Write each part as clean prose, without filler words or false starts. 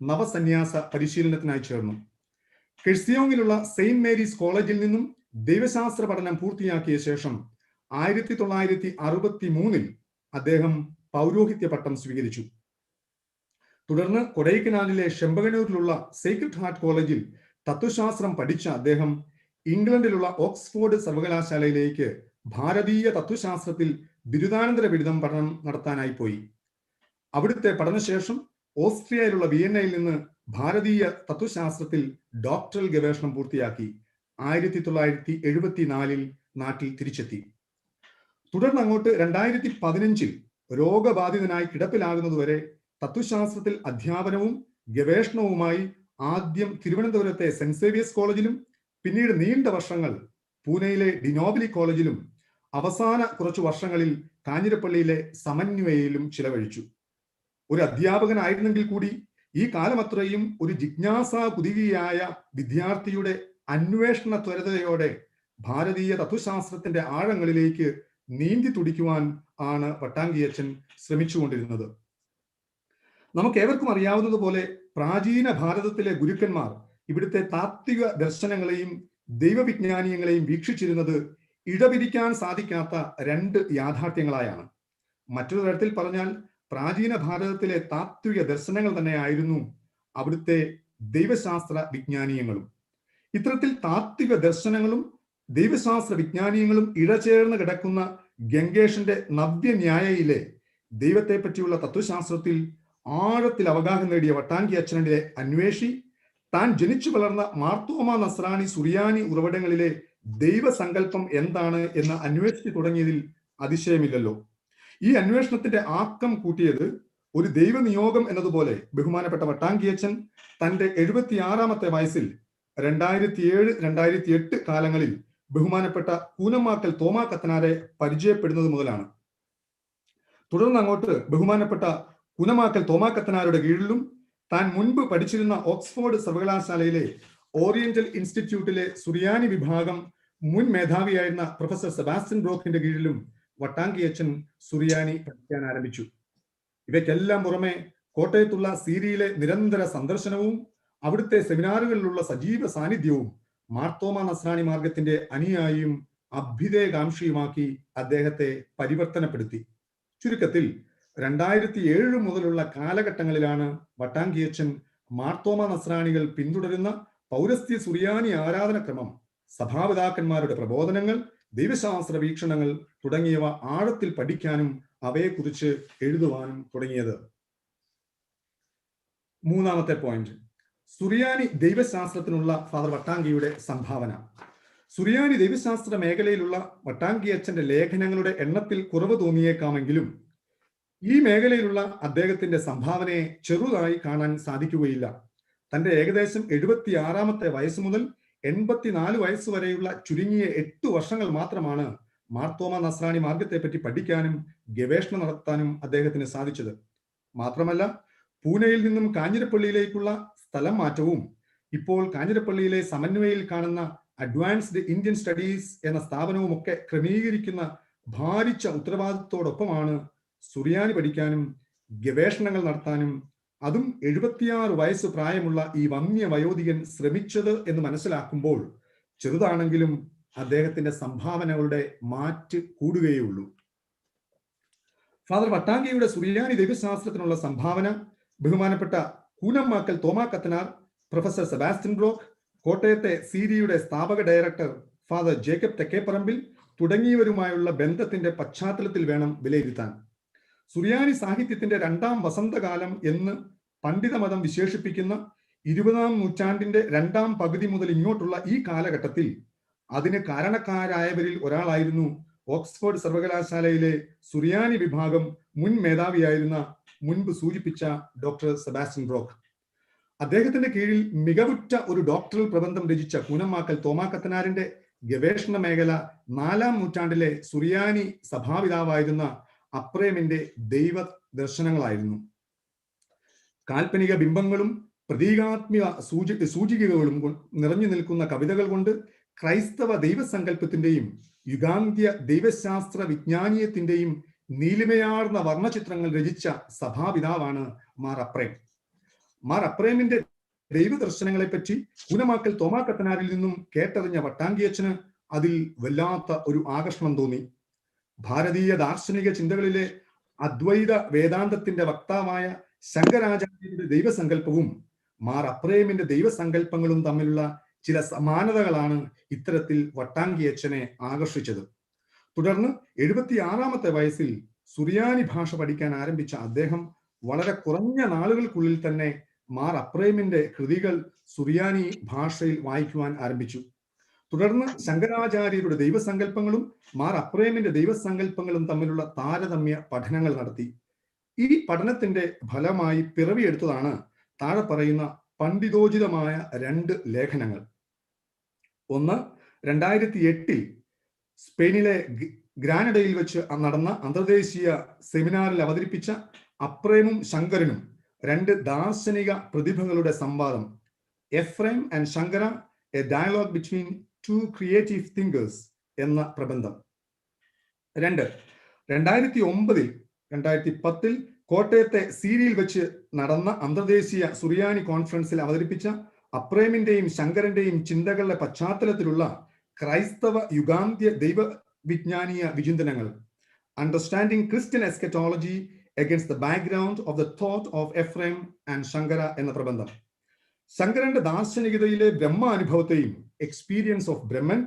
നവസന്യാസ പരിശീലനത്തിനായി ചേർന്നു. കെഴ്സിയോങ്ങിലുള്ള Saint Mary's കോളേജിൽ നിന്നും ദൈവശാസ്ത്ര പഠനം പൂർത്തിയാക്കിയ ശേഷം 1963 അദ്ദേഹം പൗരോഹിത്യ പട്ടം സ്വീകരിച്ചു. തുടർന്ന് കൊടൈക്കനാലിലെ ഷെമ്പകനൂരിലുള്ള സേക്രഡ് ഹാർട്ട് കോളേജിൽ തത്വശാസ്ത്രം പഠിച്ച അദ്ദേഹം ഇംഗ്ലണ്ടിലുള്ള ഓക്സ്ഫോർഡ് സർവകലാശാലയിലേക്ക് ഭാരതീയ തത്വശാസ്ത്രത്തിൽ ബിരുദാനന്തര ബിരുദം പഠനം നടത്താനായി പോയി. അവിടുത്തെ പഠനശേഷം ഓസ്ട്രിയയിലുള്ള വിയന്നയിൽ നിന്ന് ഭാരതീയ തത്വശാസ്ത്രത്തിൽ ഡോക്ടറൽ ഗവേഷണം പൂർത്തിയാക്കി 1974 നാട്ടിൽ തിരിച്ചെത്തി. തുടർന്ന് അങ്ങോട്ട് 2015 രോഗബാധിതനായി കിടപ്പിലാകുന്നതുവരെ തത്വശാസ്ത്രത്തിൽ അധ്യാപനവും ഗവേഷണവുമായി ആദ്യം തിരുവനന്തപുരത്തെ സെന്റ് സേവിയേഴ്സ് കോളേജിലും പിന്നീട് നീണ്ട വർഷങ്ങൾ പൂനെയിലെ ഡിനോബിലി കോളേജിലും അവസാന കുറച്ചു വർഷങ്ങളിൽ കാഞ്ഞിരപ്പള്ളിയിലെ സമന്വയയിലും ചിലവഴിച്ചു. ഒരു അധ്യാപകനായിരുന്നെങ്കിൽ കൂടി ഈ കാലമത്രയും ഒരു ജിജ്ഞാസാ കുതികിയായ വിദ്യാർത്ഥിയുടെ അന്വേഷണ ത്വരതയോടെ ഭാരതീയ തത്വശാസ്ത്രത്തിന്റെ ആഴങ്ങളിലേക്ക് നീന്തി തുടിക്കുവാൻ ആണ് വട്ടാങ്കിയച്ചൻ ശ്രമിച്ചുകൊണ്ടിരുന്നത്. നമുക്കേവർക്കും അറിയാവുന്നതുപോലെ പ്രാചീന ഭാരതത്തിലെ ഗുരുക്കന്മാർ ഇവിടുത്തെ താത്വിക ദർശനങ്ങളെയും ദൈവവിജ്ഞാനീയങ്ങളെയും വീക്ഷിച്ചിരുന്നത് ഇടപിരിക്കാൻ സാധിക്കാത്ത രണ്ട് യാഥാർത്ഥ്യങ്ങളായാണ്. മറ്റൊരു തരത്തിൽ പറഞ്ഞാൽ പ്രാചീന ഭാരതത്തിലെ താത്വിക ദർശനങ്ങൾ തന്നെയായിരുന്നു അവിടുത്തെ ദൈവശാസ്ത്ര വിജ്ഞാനീയങ്ങളും. ഇത്തരത്തിൽ താത്വിക ദർശനങ്ങളും ദൈവശാസ്ത്ര വിജ്ഞാനീയങ്ങളും ഇഴചേർന്ന് കിടക്കുന്ന ഗംഗേഷന്റെ നവ്യന്യായയിലെ ദൈവത്തെ പറ്റിയുള്ള തത്വശാസ്ത്രത്തിൽ ആഴത്തിൽ അവഗാഹം നേടിയ വട്ടാങ്കി അച്ഛനെ അന്വേഷി താൻ ജനിച്ചു വളർന്ന മാർത്തോമ നസ്രാണി സുറിയാനി ഉറവിടങ്ങളിലെ ദൈവസങ്കല്പം എന്താണ് എന്ന് അന്വേഷിച്ചു തുടങ്ങിയതിൽ അതിശയമില്ലല്ലോ. ഈ അന്വേഷണത്തിന്റെ ആക്കം കൂട്ടിയത് ഒരു ദൈവനിയോഗം എന്നതുപോലെ ബഹുമാനപ്പെട്ട വട്ടാങ്കിയച്ചൻ തന്റെ 76-ാമത്തെ വയസ്സിൽ 2007-2008 കാലങ്ങളിൽ ബഹുമാനപ്പെട്ട കൂനമാക്കൽ തോമാ കത്തനാരെ പരിചയപ്പെടുന്നത് മുതലാണ്. തുടർന്ന് അങ്ങോട്ട് ബഹുമാനപ്പെട്ട കൂനമാക്കൽ തോമാ കത്തനാരുടെ കീഴിലും താൻ മുൻപ് പഠിച്ചിരുന്ന ഓക്സ്ഫോർഡ് സർവകലാശാലയിലെ ഓറിയന്റൽ ഇൻസ്റ്റിറ്റ്യൂട്ടിലെ സുറിയാനി വിഭാഗം മുൻ മേധാവിയായിരുന്ന പ്രൊഫസർ സെബാസ്റ്റ്യൻ ബ്രോക്കിന്റെ കീഴിലും വട്ടാങ്കിയച്ചൻ സുറിയാനി പഠിക്കാൻ ആരംഭിച്ചു. ഇവയ്ക്കെല്ലാം പുറമെ കോട്ടയത്തുള്ള സീരിയയിലെ നിരന്തര സന്ദർശനവും അവിടുത്തെ സെമിനാറുകളിലുള്ള സജീവ സാന്നിധ്യവും മാർത്തോമ നസ്രാണി മാർഗത്തിന്റെ അനുയായിയും അഭ്യുദയകാംക്ഷിയുമാക്കി അദ്ദേഹത്തെ പരിവർത്തനപ്പെടുത്തി. ചുരുക്കത്തിൽ 2007 മുതലുള്ള കാലഘട്ടങ്ങളിലാണ് വട്ടാങ്കിയച്ചൻ മാർത്തോമ നസ്രാണികൾ പിന്തുടരുന്ന പൗരസ്ത്യ സുറിയാനി ആരാധനക്രമം, സഭാപിതാക്കന്മാരുടെ പ്രബോധനങ്ങൾ, ദൈവശാസ്ത്ര വീക്ഷണങ്ങൾ തുടങ്ങിയവ ആഴത്തിൽ പഠിക്കാനും അവയെക്കുറിച്ച് എഴുതുവാനും തുടങ്ങിയത്. മൂന്നാമത്തെ പോയിന്റ്, സുറിയാനി ദൈവശാസ്ത്രത്തിനുള്ള ഫാദർ വട്ടാങ്കിയുടെ സംഭാവന. സുറിയാനി ദൈവശാസ്ത്ര മേഖലയിലുള്ള വട്ടാങ്കിയച്ചന്റെ ലേഖനങ്ങളുടെ എണ്ണത്തിൽ കുറവ് തോന്നിയേക്കാമെങ്കിലും ഈ മേഖലയിലുള്ള അദ്ദേഹത്തിന്റെ സംഭാവനയെ ചെറുതായി കാണാൻ സാധിക്കുകയില്ല. തന്റെ ഏകദേശം 76-ാമത്തെ വയസ്സ് മുതൽ 84 വയസ്സ് വരെയുള്ള ചുരുങ്ങിയ 8 വർഷങ്ങൾ മാത്രമാണ് മാർത്തോമ നസ്രാണി മാർഗത്തെപ്പറ്റി പഠിക്കാനും ഗവേഷണം നടത്താനും അദ്ദേഹത്തിന് സാധിച്ചത്. മാത്രമല്ല, പൂനെയിൽ നിന്നും കാഞ്ഞിരപ്പള്ളിയിലേക്കുള്ള സ്ഥലം മാറ്റവും ഇപ്പോൾ കാഞ്ഞിരപ്പള്ളിയിലെ സമന്വയയിൽ കാണുന്ന അഡ്വാൻസ്ഡ് ഇന്ത്യൻ സ്റ്റഡീസ് എന്ന സ്ഥാപനവും ഒക്കെ ക്രമീകരിക്കുന്ന ഭാരിച്ച ഉത്തരവാദിത്തത്തോടൊപ്പമാണ് സുറിയാനി പഠിക്കാനും ഗവേഷണങ്ങൾ നടത്താനും അതും 76 വയസ്സ് പ്രായമുള്ള ഈ വന്യ വയോധികൻ ശ്രമിച്ചത് എന്ന് മനസ്സിലാക്കുമ്പോൾ ചെറുതാണെങ്കിലും അദ്ദേഹത്തിന്റെ സംഭാവനകളുടെ മാറ്റ് കൂടുകയുള്ളൂ. ഫാദർ വട്ടാങ്കിയുടെ സുറിയാനി ദൈവശാസ്ത്രത്തിനുള്ള സംഭാവന ബഹുമാനപ്പെട്ട കൂനമാക്കൽ തോമാ കത്തനാർ, പ്രൊഫസർ സെബാസ്റ്റ്യൻ ബ്രോക്ക്, കോട്ടയത്തെ സീരിയുടെ സ്ഥാപക ഡയറക്ടർ ഫാദർ ജേക്കബ് തെക്കേപ്പറമ്പിൽ തുടങ്ങിയവരുമായുള്ള ബന്ധത്തിന്റെ പശ്ചാത്തലത്തിൽ വേണം വിലയിരുത്താൻ. സുറിയാനി സാഹിത്യത്തിന്റെ 2ാം വസന്തകാലം എന്ന് പണ്ഡിതമതം വിശേഷിപ്പിക്കുന്ന 20-ാം നൂറ്റാണ്ടിന്റെ 2ാം പകുതി മുതൽ ഇങ്ങോട്ടുള്ള ഈ കാലഘട്ടത്തിൽ അതിന് കാരണക്കാരായവരിൽ ഒരാളായിരുന്നു ഓക്സ്ഫോർഡ് സർവകലാശാലയിലെ സുറിയാനി വിഭാഗം മുൻ മേധാവിയായിരുന്ന മുൻപ് സൂചിപ്പിച്ച ഡോക്ടർ സെബാസ്റ്റ്യൻ ബ്രോക്ക്. അദ്ദേഹത്തിന്റെ കീഴിൽ മികവുറ്റ ഒരു ഡോക്ടറൽ പ്രബന്ധം രചിച്ച കൂനമാക്കൽ തോമാ കത്തനാരിന്റെ ഗവേഷണ മേഖല 4-ാം നൂറ്റാണ്ടിലെ സുറിയാനി സഭാപിതാവായിരുന്ന അപ്രേമിന്റെ ദൈവ ദർശനങ്ങളായിരുന്നു. കാൽപ്പനിക ബിംബങ്ങളും പ്രതീകാത്മിക സൂചികകളും നിറഞ്ഞു നിൽക്കുന്ന കവിതകൾ കൊണ്ട് ക്രൈസ്തവ ദൈവസങ്കല്പത്തിന്റെയും യുഗാന്ത്യ ദൈവശാസ്ത്ര വിജ്ഞാനീയത്തിന്റെയും നീലിമയാർന്ന വർണ്ണചിത്രങ്ങൾ രചിച്ച സഭാപിതാവാണ് മാർ അപ്രേം. മാർ അപ്രേമിന്റെ ദൈവദർശനങ്ങളെ പറ്റി കൂനമാക്കൽ തോമാക്കത്തനാരിൽ നിന്നും കേട്ടറിഞ്ഞ വട്ടാങ്കിയച്ഛന് അതിൽ വല്ലാത്ത ഒരു ആകർഷണം തോന്നി. ഭാരതീയ ദാർശനിക ചിന്തകളിലെ അദ്വൈത വേദാന്തത്തിന്റെ വക്താവായ ശങ്കരാചാര്യരുടെ ദൈവസങ്കല്പവും മാർ അപ്രേമിന്റെ ദൈവസങ്കല്പങ്ങളും തമ്മിലുള്ള ചില സമാനതകളാണ് ഇത്തരത്തിൽ വട്ടാങ്കിയച്ഛനെ ആകർഷിച്ചത്. തുടർന്ന് 76-ാമത്തെ വയസ്സിൽ സുറിയാനി ഭാഷ പഠിക്കാൻ ആരംഭിച്ച അദ്ദേഹം വളരെ കുറഞ്ഞ നാളുകൾക്കുള്ളിൽ തന്നെ മാർ അപ്രേമിന്റെ കൃതികൾ സുറിയാനി ഭാഷയിൽ വായിക്കുവാൻ ആരംഭിച്ചു. തുടർന്ന് ശങ്കരാചാര്യരുടെ ദൈവസങ്കല്പങ്ങളും മാർ അപ്രേമിന്റെ ദൈവസങ്കല്പങ്ങളും തമ്മിലുള്ള താരതമ്യ പഠനങ്ങൾ നടത്തി. ഈ പഠനത്തിന്റെ ഫലമായി പിറവിയെടുത്തതാണ് താഴെ പറയുന്ന പണ്ഡിതോചിതമായ 2 ലേഖനങ്ങൾ. ഒന്ന്, 2008 സ്പെയിനിലെ ഗ്രാനഡയിൽ വെച്ച് നടന്ന അന്തർദേശീയ സെമിനാറിൽ അവതരിപ്പിച്ച അപ്രേമും ശങ്കരനും 2 ദാർശനിക പ്രതിഭകളുടെ സംവാദം, Ephrem and Shankara, a dialogue between 2 creative thinkers എന്ന പ്രബന്ധം. 2, 2009-2010 കോട്ടയത്തെ സീരിയിൽ വെച്ച് നടന്ന അന്തർദേശീയ സുറിയാനി കോൺഫറൻസിൽ അവതരിപ്പിച്ച അപ്രേമിന്റെയും ശങ്കരന്റെയും ചിന്തകളുടെ പശ്ചാത്തലത്തിലുള്ള ക്രൈസ്തവ യുഗാന്ത്യ ദൈവവിജ്ഞാനീയ വിചിന്തനങ്ങൾ, understanding Christian eschatology against the background of the thought of Ephraim and Shankara എന്ന പ്രബന്ധം. ശങ്കരന്റെ ദാർശനികതയിലെ ബ്രഹ്മാനുഭവത്തെയും എക്സ്പീരിയൻസ് ഓഫ് ബ്രഹ്മൻ,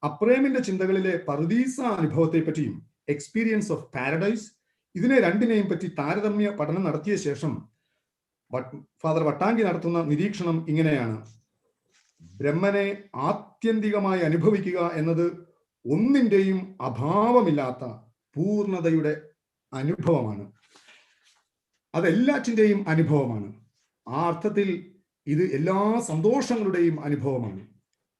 അപ്രേമിന്റെ ചിന്തകളിലെ പർദീസ അനുഭവത്തെ പറ്റിയും എക്സ്പീരിയൻസ് ഓഫ് പാരഡൈസ്, ഇതിനെ രണ്ടിനെയും പറ്റി താരതമ്യ പഠനം നടത്തിയ ശേഷം ഫാദർ വട്ടാങ്കി നടത്തുന്ന നിരീക്ഷണം ഇങ്ങനെയാണ്: ബ്രഹ്മനെ ആത്യന്തികമായി അനുഭവിക്കുക എന്നത് ഒന്നിന്റെയും അഭാവമില്ലാത്ത പൂർണ്ണതയുടെ അനുഭവമാണ്. അതെല്ലാറ്റിൻ്റെയും അനുഭവമാണ്. ആ അർത്ഥത്തിൽ ഇത് എല്ലാ സന്തോഷങ്ങളുടെയും അനുഭവമാണ്.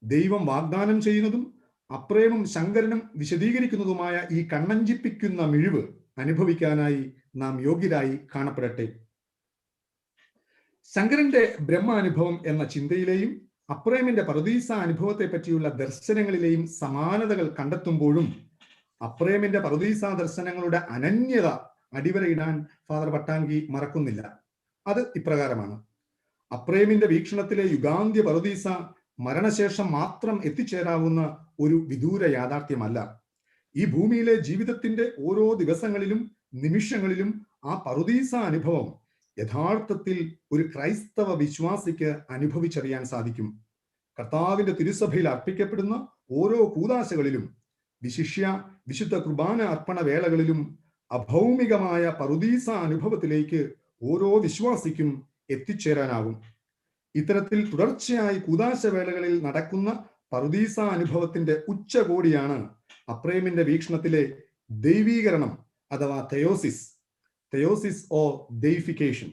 ദൈവം വാഗ്ദാനം ചെയ്യുന്നതും അപ്രേമും ശങ്കരനും വിശദീകരിക്കുന്നതുമായ ഈ കണ്ണഞ്ചിപ്പിക്കുന്ന മിഴിവ് അനുഭവിക്കാനായി നാം യോഗ്യരായി കാണപ്പെടട്ടെ. ശങ്കരന്റെ ബ്രഹ്മാനുഭവം എന്ന ചിന്തയിലെയും അപ്രേമിന്റെ പർദീസ അനുഭവത്തെ പറ്റിയുള്ള ദർശനങ്ങളിലെയും സമാനതകൾ കണ്ടെത്തുമ്പോഴും അപ്രേമിന്റെ പർദീസ ദർശനങ്ങളുടെ അനന്യത അടിവരയിടാൻ ഫാദർ വട്ടാങ്കി മറക്കുന്നില്ല. അത് ഇപ്രകാരമാണ്: അപ്രേമിന്റെ വീക്ഷണത്തിലെ യുഗാന്ത്യ പർദീസ മരണശേഷം മാത്രം എത്തിച്ചേരാവുന്ന ഒരു വിദൂര യാഥാർത്ഥ്യമല്ല. ഈ ഭൂമിയിലെ ജീവിതത്തിന്റെ ഓരോ ദിവസങ്ങളിലും നിമിഷങ്ങളിലും ആ പർദീസ അനുഭവം യഥാർത്ഥത്തിൽ ഒരു ക്രൈസ്തവ വിശ്വാസിക്ക് അനുഭവിച്ചറിയാൻ സാധിക്കും. കർത്താവിന്റെ തിരുസഭയിൽ അർപ്പിക്കപ്പെടുന്ന ഓരോ കൂദാശകളിലും, വിശിഷ്യ വിശുദ്ധ കുർബാന അർപ്പണ വേളകളിലും അഭൗമികമായ പറുദീസ അനുഭവത്തിലേക്ക് ഓരോ വിശ്വാസിക്കും എത്തിച്ചേരാനാകും. ഇത്തരത്തിൽ തുടർച്ചയായി കൂദാശ വേളകളിൽ നടക്കുന്ന പറുദീസ അനുഭവത്തിന്റെ ഉച്ചകോടിയാണ് അപ്രേമിന്റെ വീക്ഷണത്തിലെ ദൈവീകരണം അഥവാ തെയോസിസ് ഓർ ദൈഫിക്കേഷൻ.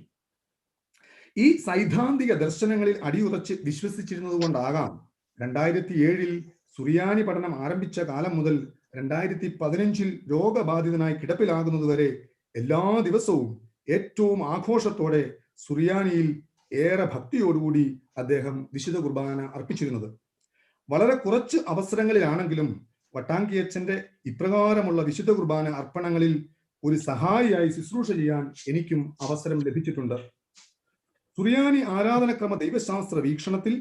ഈ സൈദ്ധാന്തിക ദർശനങ്ങളിൽ അടിയുറച്ച് വിശ്വസിച്ചിരുന്നത് കൊണ്ടാകാം 2007 സുറിയാനി പഠനം ആരംഭിച്ച കാലം മുതൽ 2015 രോഗബാധിതനായി കിടപ്പിലാകുന്നതുവരെ എല്ലാ ദിവസവും ഏറ്റവും ആഘോഷത്തോടെ സുറിയാനിയിൽ ഏറെ ഭക്തിയോടുകൂടി അദ്ദേഹം വിശുദ്ധ കുർബാന അർപ്പിച്ചിരുന്നത്. വളരെ കുറച്ച് അവസരങ്ങളിലാണെങ്കിലും വട്ടാങ്കിയച്ഛന്റെ ഇപ്രകാരമുള്ള വിശുദ്ധ കുർബാന അർപ്പണങ്ങളിൽ ഒരു സഹായിയായി ശുശ്രൂഷ ചെയ്യാൻ എനിക്കും അവസരം ലഭിച്ചിട്ടുണ്ട്. സുറിയാനി ആരാധനക്രമ ദൈവശാസ്ത്ര വീക്ഷണത്തിൽ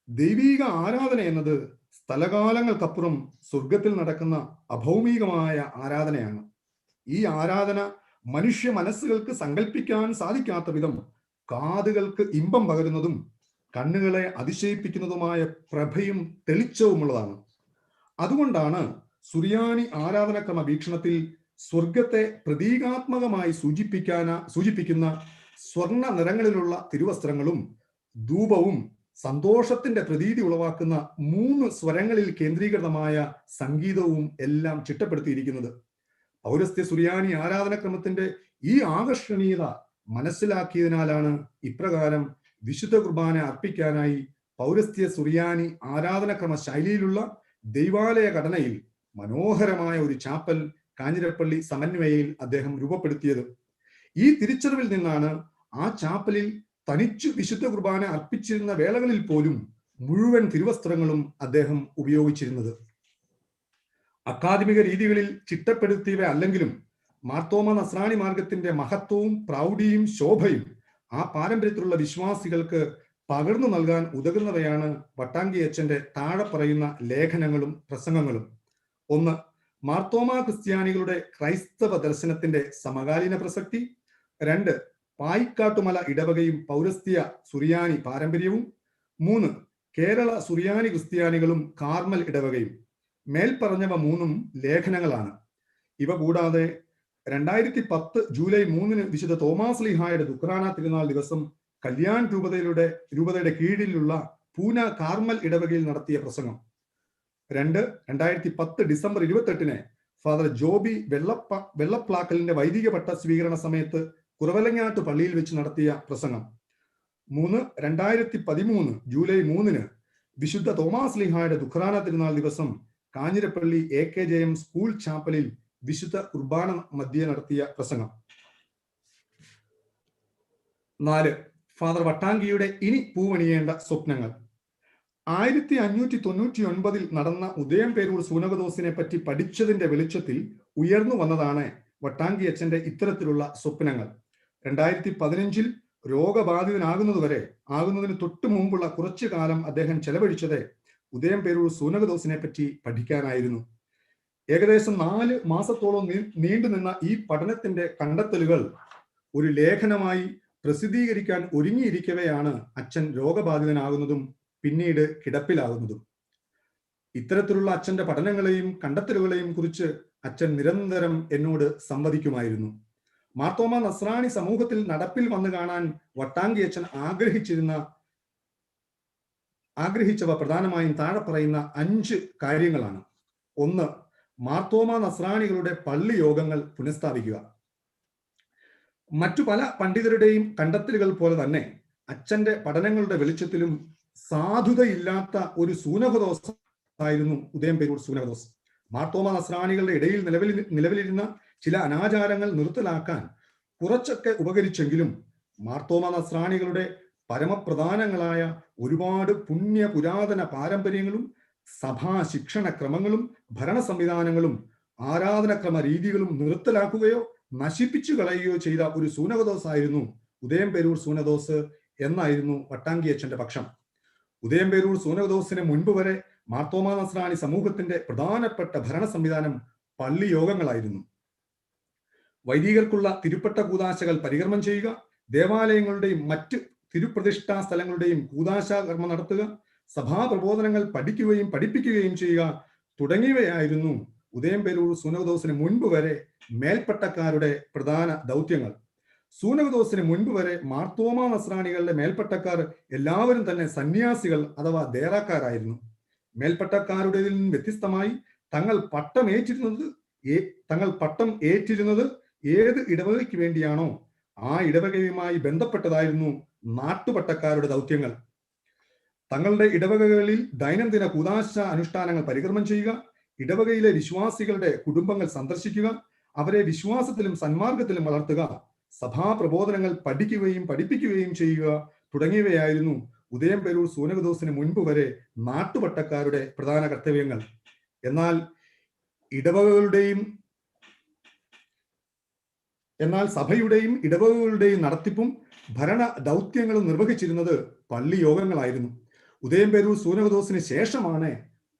ദൈവീക ആരാധന എന്നത് സ്ഥലകാലങ്ങൾക്കപ്പുറം സ്വർഗത്തിൽ നടക്കുന്ന അഭൗമികമായ ആരാധനയാണ്. ഈ ആരാധന മനുഷ്യ മനസ്സുകൾക്ക് സങ്കല്പിക്കാൻ സാധിക്കാത്ത വിധം കാതുകൾക്ക് ഇമ്പം പകരുന്നതും കണ്ണുകളെ അതിശയിപ്പിക്കുന്നതുമായ പ്രഭയും തെളിച്ചവുമുള്ളതാണ്. അതുകൊണ്ടാണ് സുറിയാനി ആരാധനക്രമ വീക്ഷണത്തിൽ സ്വർഗത്തെ പ്രതീകാത്മകമായി സൂചിപ്പിക്കുന്ന സ്വർണ്ണ നിറങ്ങളിലുള്ള തിരുവസ്ത്രങ്ങളും ധൂപവും സന്തോഷത്തിന്റെ പ്രതീതി ഉളവാക്കുന്ന 3 സ്വരങ്ങളിൽ കേന്ദ്രീകൃതമായ സംഗീതവും എല്ലാം ചിട്ടപ്പെടുത്തിയിരിക്കുന്നത്. പൗരസ്ത്യ സുറിയാനി ആരാധനക്രമത്തിന്റെ ഈ ആകർഷണീയത മനസ്സിലാക്കിയതിനാലാണ് ഇപ്രകാരം വിശുദ്ധ കുർബാന അർപ്പിക്കാനായി പൗരസ്ത്യ സുറിയാനി ആരാധനക്രമ ശൈലിയിലുള്ള ദൈവാലയ ഘടനയിൽ മനോഹരമായ ഒരു ചാപ്പൽ കാഞ്ഞിരപ്പള്ളി സമന്വയയിൽ അദ്ദേഹം രൂപപ്പെടുത്തിയത്. ഈ തിരിച്ചറിവിൽ നിന്നാണ് ആ ചാപ്പലിൽ തനിച്ചു വിശുദ്ധ കുർബാന അർപ്പിച്ചിരുന്ന വേളകളിൽ പോലും മുഴുവൻ തിരുവസ്ത്രങ്ങളും അദ്ദേഹം ഉപയോഗിച്ചിരുന്നത്. അക്കാദമിക രീതികളിൽ ചിട്ടപ്പെടുത്തിയവ അല്ലെങ്കിലും മാർത്തോമ നസ്രാണി മാർഗത്തിന്റെ മഹത്വവും പ്രൗഢിയും ശോഭയും ആ പാരമ്പര്യത്തിലുള്ള വിശ്വാസികൾക്ക് പകർന്നു നൽകാൻ ഉതകുന്നവയാണ് വട്ടാങ്കി അച്ഛന്റെ താഴെ പറയുന്ന ലേഖനങ്ങളും പ്രസംഗങ്ങളും. 1. മാർത്തോമാ ക്രിസ്ത്യാനികളുടെ ക്രൈസ്തവ ദർശനത്തിന്റെ സമകാലീന പ്രസക്തി. 2. പായിക്കാട്ടുമല ഇടവകയും പൗരസ്ത്യ സുറിയാനി പാരമ്പര്യവും. 3. കേരള സുറിയാനി ക്രിസ്ത്യാനികളും കാർമൽ ഇടവകയും. മേൽപ്പറഞ്ഞവ 3 ലേഖനങ്ങളാണ്. ഇവ കൂടാതെ 2010 ജൂലൈ 3 വിശുദ്ധ തോമാസ് ലീഹായുടെ ദുഃഖറാന തിരുനാൾ ദിവസം കല്യാൺ രൂപതയുടെ കീഴിലുള്ള പൂന കാർമൽ ഇടവകയിൽ നടത്തിയ പ്രസംഗം. 2010 ഡിസംബർ 28 ഫാദർ ജോബി വെള്ളപ്ലാക്കലിന്റെ വൈദിക പട്ട സ്വീകരണ സമയത്ത് കുറവലങ്ങാട്ട് പള്ളിയിൽ വെച്ച് നടത്തിയ പ്രസംഗം. 2013 ജൂലൈ 3 വിശുദ്ധ തോമാസ് ലീഹായുടെ ദുഃഖറാന തിരുനാൾ ദിവസം കാഞ്ഞിരപ്പള്ളി AKJM സ്കൂൾ ചാപ്പലിൽ വിശുദ്ധ കുർബാന മധ്യേ നടത്തിയ പ്രസംഗം. 4. ഫാദർ വട്ടാങ്കിയുടെ ഇനി പൂവണിയേണ്ട സ്വപ്നങ്ങൾ. 1599 നടന്ന ഉദയംപേരൂർ സൂനകദോസിനെ പറ്റി പഠിച്ചതിന്റെ വെളിച്ചത്തിൽ ഉയർന്നു വന്നതാണ് വട്ടാങ്കി അച്ഛന്റെ ഇത്തരത്തിലുള്ള സ്വപ്നങ്ങൾ. 2015 രോഗബാധിതനാകുന്നതിന് തൊട്ടു മുമ്പുള്ള കുറച്ചു കാലം അദ്ദേഹം ചെലവഴിച്ചത് ഉദയംപേരൂർ സൂനകദോസിനെ പറ്റി പഠിക്കാനായിരുന്നു. ഏകദേശം 4 മാസത്തോളം നീണ്ടുനിന്ന ഈ പഠനത്തിന്റെ കണ്ടെത്തലുകൾ ഒരു ലേഖനമായി പ്രസിദ്ധീകരിക്കാൻ ഒരുങ്ങിയിരിക്കവെയാണ് അച്ഛൻ രോഗബാധിതനാകുന്നതും പിന്നീട് കിടപ്പിലാകുന്നതും. ഇത്തരത്തിലുള്ള അച്ഛന്റെ പഠനങ്ങളെയും കണ്ടെത്തലുകളെയും കുറിച്ച് അച്ഛൻ നിരന്തരം എന്നോട് സംവദിക്കുമായിരുന്നു. മാർത്തോമാ നസ്രാണി സമൂഹത്തിൽ നടപ്പിൽ വന്നു കാണാൻ വട്ടാങ്കി അച്ഛൻ ആഗ്രഹിച്ചവ പ്രധാനമായും താഴെ പറയുന്ന 5 കാര്യങ്ങളാണ്. 1. മാർത്തോമാ നസ്രാണികളുടെ പള്ളി യോഗങ്ങൾ പുനഃസ്ഥാപിക്കുക. മറ്റു പല പണ്ഡിതരുടെയും കണ്ടെത്തലുകൾ പോലെ തന്നെ അച്ഛന്റെ പഠനങ്ങളുടെ വെളിച്ചത്തിലും സാധുതയില്ലാത്ത ഒരു സൂനകദോസ് ആയിരുന്നു ഉദയംപേരൂർ സൂനകദോസ്. മാർത്തോമാ നസ്രാണികളുടെ ഇടയിൽ നിലവിലിരുന്ന ചില അനാചാരങ്ങൾ നിർത്തലാക്കാൻ കുറച്ചൊക്കെ ഉപകരിച്ചെങ്കിലും മാർത്തോമാ നസ്രാണികളുടെ പരമപ്രധാനങ്ങളായ ഒരുപാട് പുരാതന പാരമ്പര്യങ്ങളും സഭാ ശിക്ഷണ ക്രമങ്ങളും ഭരണ സംവിധാനങ്ങളും ആരാധനക്രമ രീതികളും നിർത്തലാക്കുകയോ നശിപ്പിച്ചു കളയുകയോ ചെയ്ത ഒരു സൂനകദോസ് ആയിരുന്നു ഉദയംപേരൂർ സൂനകദോസ് എന്നായിരുന്നു വട്ടാങ്കി അച്ഛന്റെ പക്ഷം. ഉദയംപേരൂർ സൂനകദോസിന് മുൻപ് വരെ മാർത്തോമാ നസ്രാണി സമൂഹത്തിന്റെ പ്രധാനപ്പെട്ട ഭരണ സംവിധാനം പള്ളി യോഗങ്ങളായിരുന്നു. വൈദികർക്കുള്ള തിരുപ്പട്ട കൂദാശകൾ പരികർമ്മം ചെയ്യുക, ദേവാലയങ്ങളുടെയും മറ്റ് തിരുപ്രതിഷ്ഠാ സ്ഥലങ്ങളുടെയും കൂദാശാകർമ്മം നടത്തുക, സഭാപ്രബോധനങ്ങൾ പഠിക്കുകയും പഠിപ്പിക്കുകയും ചെയ്യുക തുടങ്ങിയവയായിരുന്നു ഉദയംപേരൂർ സൂനകദോസിന് മുൻപ് വരെ മേൽപ്പട്ടക്കാരുടെ പ്രധാന ദൗത്യങ്ങൾ. സൂനകദോസിന് മുൻപ് വരെ മാർത്തോമാ നസ്രാണികളുടെ മേൽപ്പട്ടക്കാർ എല്ലാവരും തന്നെ സന്യാസികൾ അഥവാ ദേറാക്കാരായിരുന്നു. മേൽപ്പട്ടക്കാരുടേതിൽ നിന്ന് വ്യത്യസ്തമായി തങ്ങൾ പട്ടം ഏറ്റിരുന്നത് ഏത് ഇടവകയ്ക്ക് വേണ്ടിയാണോ ആ ഇടവകയുമായി ബന്ധപ്പെട്ടതായിരുന്നു നാട്ടുപട്ടക്കാരുടെ ദൗത്യങ്ങൾ. തങ്ങളുടെ ഇടവകകളിൽ ദൈനംദിന കൂദാശ അനുഷ്ഠാനങ്ങൾ പരികർമ്മം ചെയ്യുക, ഇടവകയിലെ വിശ്വാസികളുടെ കുടുംബങ്ങൾ സന്ദർശിക്കുക, അവരെ വിശ്വാസത്തിലും സന്മാർഗത്തിലും വളർത്തുക, സഭാപ്രബോധനങ്ങൾ പഠിക്കുകയും പഠിപ്പിക്കുകയും ചെയ്യുക തുടങ്ങിയവയായിരുന്നു ഉദയംപേരൂർ സൂനകദോസിന് മുൻപ് വരെ നാട്ടുപട്ടക്കാരുടെ പ്രധാന കർത്തവ്യങ്ങൾ. എന്നാൽ സഭയുടെയും ഇടവകകളുടെയും നടത്തിപ്പും ഭരണ ദൗത്യങ്ങളും നിർവഹിച്ചിരുന്നത് പള്ളി യോഗങ്ങളായിരുന്നു. ഉദയംപേരൂർ സൂനകദോസിന് ശേഷമാണ്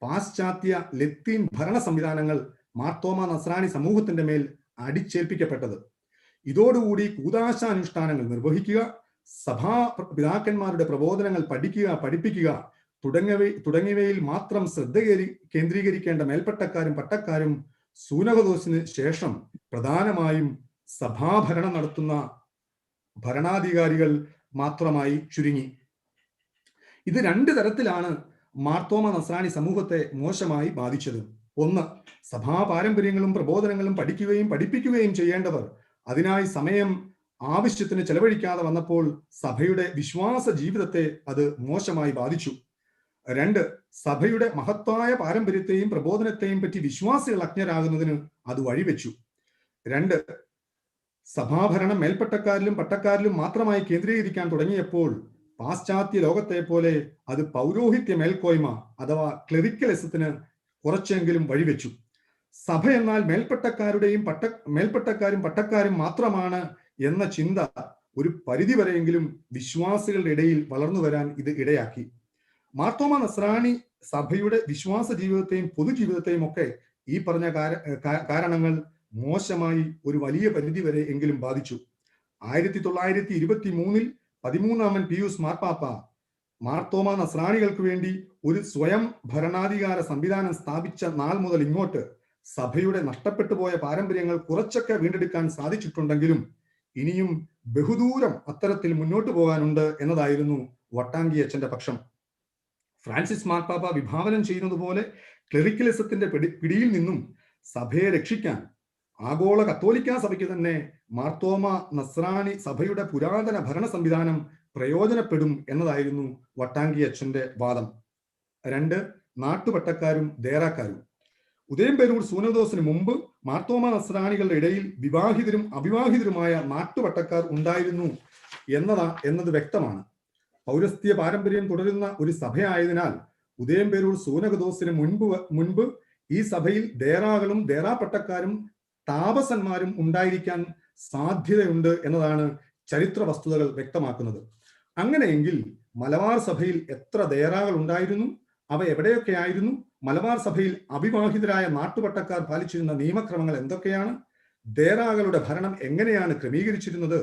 പാശ്ചാത്യ ലത്തീൻ ഭരണ സംവിധാനങ്ങൾ മാർത്തോമാ നസ്രാണി സമൂഹത്തിന്റെ മേൽ അടിച്ചേൽപ്പിക്കപ്പെട്ടത്. ഇതോടുകൂടി കൂദാശാനുഷ്ഠാനങ്ങൾ നിർവഹിക്കുക, സഭാ പിതാക്കന്മാരുടെ പ്രബോധനങ്ങൾ പഠിക്കുക, പഠിപ്പിക്കുക തുടങ്ങിയവയിൽ മാത്രം ശ്രദ്ധ കേന്ദ്രീകരിക്കേണ്ട മേൽപ്പട്ടക്കാരും പട്ടക്കാരും സൂനകദോസിന് ശേഷം പ്രധാനമായും സഭാഭരണം നടത്തുന്ന ഭരണാധികാരികൾ മാത്രമായി ചുരുങ്ങി. ഇത് 2 തരത്തിലാണ് മാർത്തോമാ നസ്രാണി സമൂഹത്തെ മോശമായി ബാധിച്ചത്. 1. സഭാ പാരമ്പര്യങ്ങളും പ്രബോധനങ്ങളും പഠിക്കുകയും പഠിപ്പിക്കുകയും ചെയ്യേണ്ടവർ അതിനായി സമയം ആവശ്യത്തിന് ചെലവഴിക്കാതെ വന്നപ്പോൾ സഭയുടെ വിശ്വാസ ജീവിതത്തെ അത് മോശമായി ബാധിച്ചു. 2. സഭയുടെ മഹത്തായ പാരമ്പര്യത്തെയും പ്രബോധനത്തെയും പറ്റി വിശ്വാസികൾ അജ്ഞരാകുന്നതിന് അത് വഴിവെച്ചു. 2. സഭാഭരണം മേൽപ്പട്ടക്കാരിലും പട്ടക്കാരിലും മാത്രമായി കേന്ദ്രീകരിക്കാൻ തുടങ്ങിയപ്പോൾ പാശ്ചാത്യ ലോകത്തെ പോലെ അത് പൗരോഹിത്യ മേൽക്കോയ്മ അഥവാ ക്ലെറിക്കലിസത്തിന് കുറച്ചെങ്കിലും വഴിവെച്ചു. സഭ എന്നാൽ മേൽപ്പട്ടക്കാരും പട്ടക്കാരും മാത്രമാണ് എന്ന ചിന്ത ഒരു പരിധിവരെയെങ്കിലും വിശ്വാസികളുടെ ഇടയിൽ വളർന്നു വരാൻ ഇത് ഇടയാക്കി. മാർത്തോമ നസ്രാണി സഭയുടെ വിശ്വാസ ജീവിതത്തെയും പൊതുജീവിതത്തെയും ഒക്കെ ഈ പറഞ്ഞ കാരണങ്ങൾ മോശമായി ഒരു വലിയ പരിധി വരെ എങ്കിലും ബാധിച്ചു. 1923 13-ാമൻ പിയൂസ് മാർപ്പാപ്പ മാർത്തോമ നസ്രാണികൾക്ക് വേണ്ടി ഒരു സ്വയം ഭരണാധികാര സംവിധാനം സ്ഥാപിച്ച നാൾ മുതൽ ഇങ്ങോട്ട് സഭയുടെ നഷ്ടപ്പെട്ടു പോയ പാരമ്പര്യങ്ങൾ കുറച്ചൊക്കെ വീണ്ടെടുക്കാൻ സാധിച്ചിട്ടുണ്ടെങ്കിലും ഇനിയും ബഹുദൂരം അത്തരത്തിൽ മുന്നോട്ട് പോകാനുണ്ട് എന്നതായിരുന്നു വട്ടാങ്കി അച്ഛന്റെ പക്ഷം. ഫ്രാൻസിസ് മാർപ്പാപ്പ വിഭാവനം ചെയ്യുന്നത് പോലെ ക്ലെറിക്കലിസത്തിന്റെ പിടിയിൽ നിന്നും സഭയെ രക്ഷിക്കാൻ ആഗോള കത്തോലിക്കാ സഭയ്ക്ക് തന്നെ മാർത്തോമ നസ്രാണി സഭയുടെ പുരാതന ഭരണ സംവിധാനം പ്രയോജനപ്പെടും എന്നതായിരുന്നു വട്ടാങ്കി അച്ഛന്റെ വാദം. 2. നാട്ടുപട്ടക്കാരും ദേറാക്കാരും. ഉദയംപേരൂർ സൂനദോസിന് മുമ്പ് മാർത്തോമ നസ്രാണികളുടെ ഇടയിൽ വിവാഹിതരും അവിവാഹിതരുമായ നാട്ടുപട്ടക്കാർ ഉണ്ടായിരുന്നു എന്നത് വ്യക്തമാണ്. പൗരസ്ത്യ പാരമ്പര്യം തുടരുന്ന ഒരു സഭയായതിനാൽ ഉദയംപേരൂർ സൂനകദോസിന് മുൻപ് ഈ സഭയിൽ ദേറാകളും ദേറാപ്പട്ടക്കാരും താപസന്മാരും ഉണ്ടായിരിക്കാൻ സാധ്യതയുണ്ട് എന്നതാണ് ചരിത്ര വസ്തുതകൾ വ്യക്തമാക്കുന്നത്. അങ്ങനെയെങ്കിൽ മലബാർ സഭയിൽ എത്ര ദേറാകൾ ഉണ്ടായിരുന്നു? അവ എവിടെയൊക്കെ ആയിരുന്നു? മലബാർ സഭയിൽ അവിവാഹിതരായ നാട്ടുപട്ടക്കാർ പാലിച്ചിരുന്ന നിയമക്രമങ്ങൾ എന്തൊക്കെയാണ്? ദേറാകളുടെ ഭരണം എങ്ങനെയാണ് ക്രമീകരിച്ചിരുന്നത്?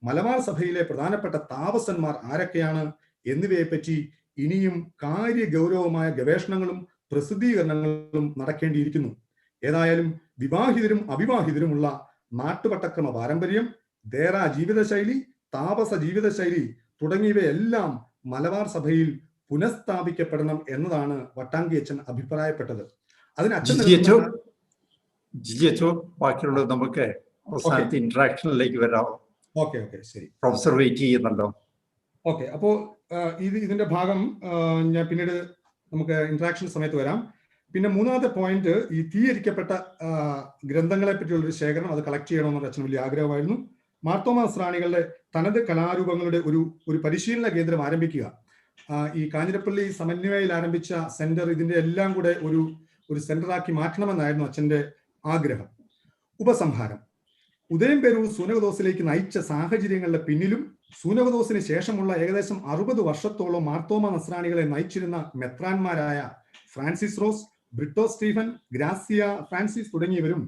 മലബാർ സഭയിലെ പ്രധാനപ്പെട്ട താപസന്മാർ ആരൊക്കെയാണ്? എന്നിവയെപ്പറ്റി ഇനിയും കാര്യഗൗരവമായ ഗവേഷണങ്ങളും പ്രസിദ്ധീകരണങ്ങളും നടക്കേണ്ടിയിരിക്കുന്നു. ഏതായാലും വിവാഹിതരും അവിവാഹിതരുമുള്ള നാട്ടുപട്ടക്രമ പാരമ്പര്യം, ദേറാ ജീവിതശൈലി, താപസ ജീവിതശൈലി തുടങ്ങിയവയെല്ലാം മലബാർ സഭയിൽ പുനഃസ്ഥാപിക്കപ്പെടണം എന്നതാണ് വട്ടാങ്കി അച്ഛൻ അഭിപ്രായപ്പെട്ടത്. അതിന് അച്ഛൻ ബാക്കിയുള്ളത് നമുക്ക് അവസാനത്തെ ഇന്ററാക്ഷനിലേക്ക് വരാം. ഓക്കെ ശരി. Professor wait ചെയ്യുന്നല്ലോ. ഓക്കെ, അപ്പോ ഇതിന്റെ ഭാഗം ഞാൻ പിന്നീട് നമുക്ക് ഇന്ററാക്ഷൻ സമയത്ത് വരാം. പിന്നെ 3-ാമത്തെ പോയിന്റ്, ഈ തീയരിക്കപ്പെട്ട ഗ്രന്ഥങ്ങളെ പറ്റിയുള്ളൊരു ശേഖരണം അത് കളക്ട് ചെയ്യണമെന്നുള്ള അച്ഛൻ വലിയ ആഗ്രഹമായിരുന്നു. മാർത്തോമ നസ്രാണികളുടെ തനത് കലാരൂപങ്ങളുടെ ഒരു പരിശീലന കേന്ദ്രം ആരംഭിക്കുക. ഈ കാഞ്ഞിരപ്പള്ളി സമന്വയയിൽ ആരംഭിച്ച സെന്റർ ഇതിന്റെ എല്ലാം കൂടെ ഒരു സെന്ററാക്കി മാറ്റണമെന്നായിരുന്നു അച്ഛന്റെ ആഗ്രഹം. ഉപസംഹാരം: ഉദയംപേരൂർ സൂനകദോസിലേക്ക് നയിച്ച സാഹചര്യങ്ങളുടെ പിന്നിലും സൂനകദോസിന് ശേഷമുള്ള ഏകദേശം 60 വർഷത്തോളം മാർത്തോമ നസ്രാണികളെ നയിച്ചിരുന്ന മെത്രാന്മാരായ Francis Ros, Britto Stephen, Garcia Francis തുടങ്ങിയവരും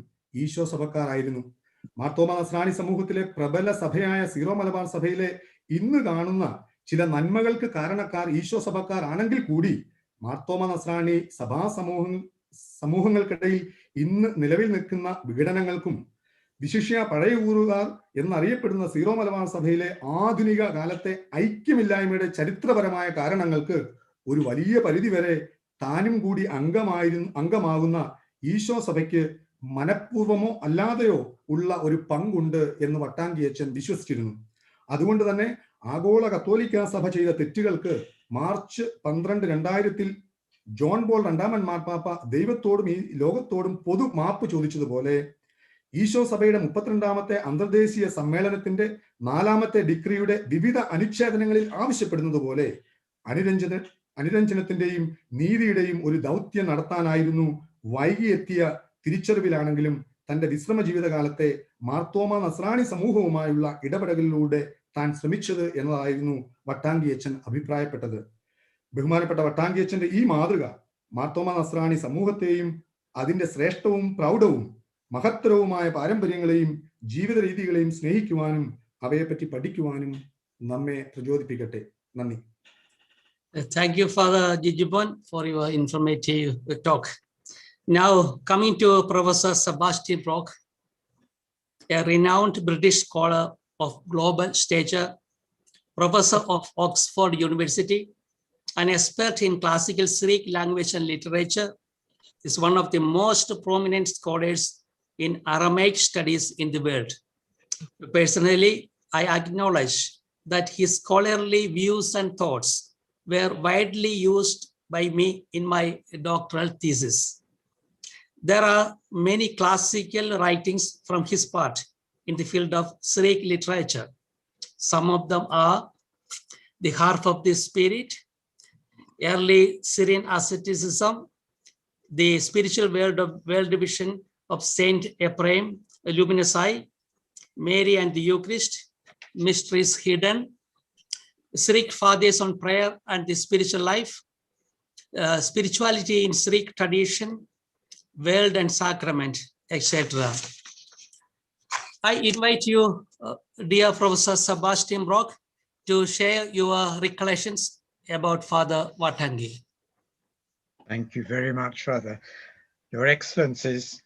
ഈശോ സഭക്കാരായിരുന്നു. മാർത്തോമ നസ്രാണി സമൂഹത്തിലെ പ്രബല സഭയായ സീറോ മലബാർ സഭയിലെ ഇന്ന് കാണുന്ന ചില നന്മകൾക്ക് കാരണക്കാർ ഈശോ സഭക്കാർ ആണെങ്കിൽ കൂടി മാർത്തോമ നസ്രാണി സഭാ സമൂഹങ്ങൾക്കിടയിൽ ഇന്ന് നിലവിൽ നിൽക്കുന്ന വിഘടനങ്ങൾക്കും വിശിഷ്യ പഴയ ഊറുകാർ എന്നറിയപ്പെടുന്ന സീറോ മലബാർ സഭയിലെ ആധുനിക കാലത്തെ ഐക്യമില്ലായ്മയുടെ ചരിത്രപരമായ കാരണങ്ങൾക്ക് ഒരു വലിയ പരിധിവരെ താനും കൂടി അംഗമാകുന്ന ഈശോ സഭയ്ക്ക് മനഃപൂർവമോ അല്ലാതെയോ ഉള്ള ഒരു പങ്കുണ്ട് എന്ന് വട്ടാങ്കി അച്ഛൻ വിശ്വസിച്ചിരുന്നു. അതുകൊണ്ട് തന്നെ ആഗോള കത്തോലിക്ക സഭ ചെയ്ത തെറ്റുകൾക്ക് മാർച്ച് 12, 2000 ജോൺ പോൾ 2-ാമൻ മാർപ്പാപ്പ ദൈവത്തോടും ഈ ലോകത്തോടും പൊതു മാപ്പ് ചോദിച്ചതുപോലെ ഈശോ സഭയുടെ 32-ാമത്തെ അന്തർദേശീയ സമ്മേളനത്തിന്റെ 4-ാമത്തെ ഡിക്രിയുടെ വിവിധ അനുച്ഛേദനങ്ങളിൽ ആവശ്യപ്പെടുന്നത് പോലെ അനുരഞ്ജനത്തിന്റെയും നീതിയുടെയും ഒരു ദൗത്യം നടത്താനായിരുന്നു വൈകിയെത്തിയ തിരിച്ചറിവിലാണെങ്കിലും തന്റെ വിശ്രമ ജീവിതകാലത്തെ മാർത്തോമ നസ്രാണി സമൂഹവുമായുള്ള ഇടപെടലിലൂടെ താൻ ശ്രമിച്ചത് എന്നതായിരുന്നു വട്ടാങ്കി അച്ഛൻ അഭിപ്രായപ്പെട്ടത്. ബഹുമാനപ്പെട്ട വട്ടാങ്കി അച്ഛന്റെ ഈ മാതൃക മാർത്തോമ നസ്രാണി സമൂഹത്തെയും അതിന്റെ ശ്രേഷ്ഠവും പ്രൗഢവും മഹത്തരവുമായ പാരമ്പര്യങ്ങളെയും ജീവിത രീതികളെയും സ്നേഹിക്കുവാനും അവയെപ്പറ്റി പഠിക്കുവാനും നമ്മെ പ്രചോദിപ്പിക്കട്ടെ. നന്ദി. Thank you, Father Jijibon, for your informative talk. Now, coming to Professor Sebastian Brock, a renowned British scholar of global stature, professor of Oxford University, an expert in classical Greek language and literature, is one of the most prominent scholars in Aramaic studies in the world. Personally, I acknowledge that his scholarly views and thoughts were widely used by me in my doctoral thesis. There are many classical writings from his part in the field of Greek literature. Some of them are The Harp of the Spirit, Early Syrian Asceticism, The Spiritual World Vision of Saint Ephraim Luminous, Mary and the Eucharist, mysteries hidden, Syriac fathers on prayer and the spiritual life, spirituality in Syriac tradition, world and sacrament, etc. I invite you, dear Professor Sebastian Brock, to share your recollections about Father Vattanky. Thank you very much, Father. Your Excellencies,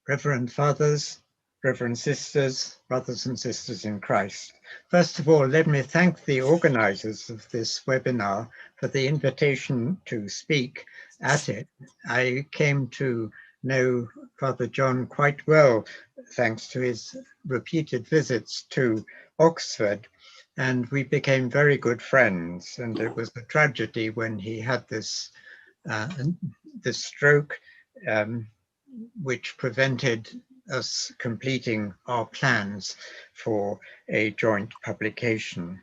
Reverend Fathers, Reverend Sisters, brothers and sisters in Christ. First of all, let me thank the organizers of this webinar for the invitation to speak at it. I came to know Father John quite well, thanks to his repeated visits to Oxford, and we became very good friends. And it was a tragedy when he had this stroke, which prevented us completing our plans for a joint publication.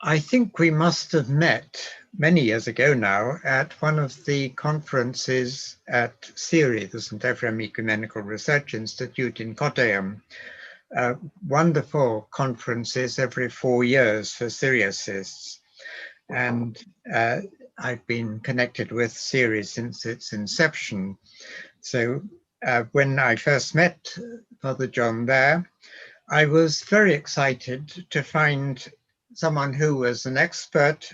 I think we must have met many years ago now at one of the conferences at SIRI, the St. Ephraim Ecumenical Research Institute in Kottayam. Wonderful conferences every 4 years for Syriacists. And I've been connected with SIRI since its inception. So when I first met Father John there, I was very excited to find someone who was an expert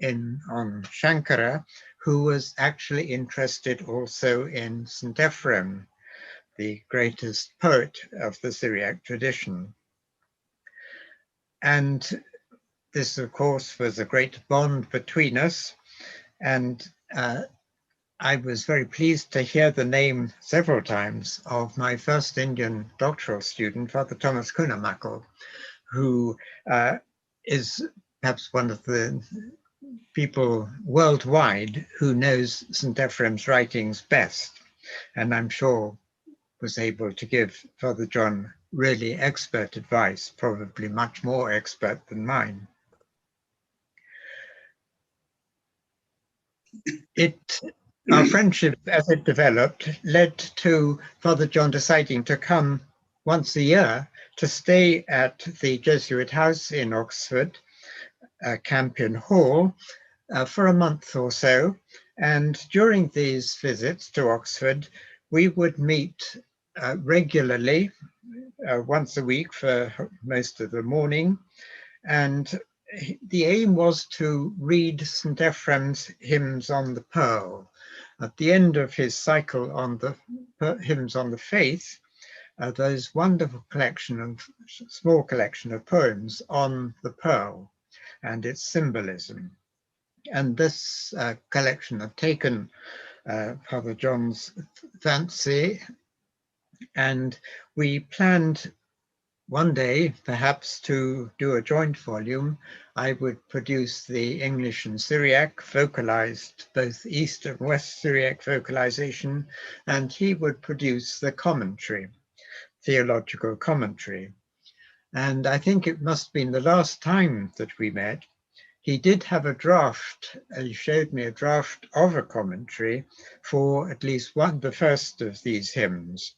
on Shankara, who was actually interested also in St. Ephraim, the greatest poet of the Syriac tradition. And this, of course, was a great bond between us. And I was very pleased to hear the name several times of my first Indian doctoral student, Father Thomas Kunamakal, who is perhaps one of the people worldwide who knows St. Ephraim's writings best, and I'm sure was able to give Father John really expert advice, probably much more expert than mine. Our friendship, as it developed, led to Father John deciding to come once a year to stay at the Jesuit house in Oxford, Campion Hall, for a month or so. And during these visits to Oxford, we would meet regularly, once a week for most of the morning. And the aim was to read St. Ephraim's hymns on the Pearl. At the end of his cycle on the hymns on the faith, those wonderful small collection of poems on the Pearl and its symbolism. And this collection had taken Father John's fancy, and we planned one day perhaps to do a joint volume. I would produce the English and Syriac, vocalized, both East and West Syriac vocalization, and he would produce the commentary, theological commentary. And I think it must have been the last time that we met. He did have a draft, he showed me a draft of a commentary for at least the first of these hymns.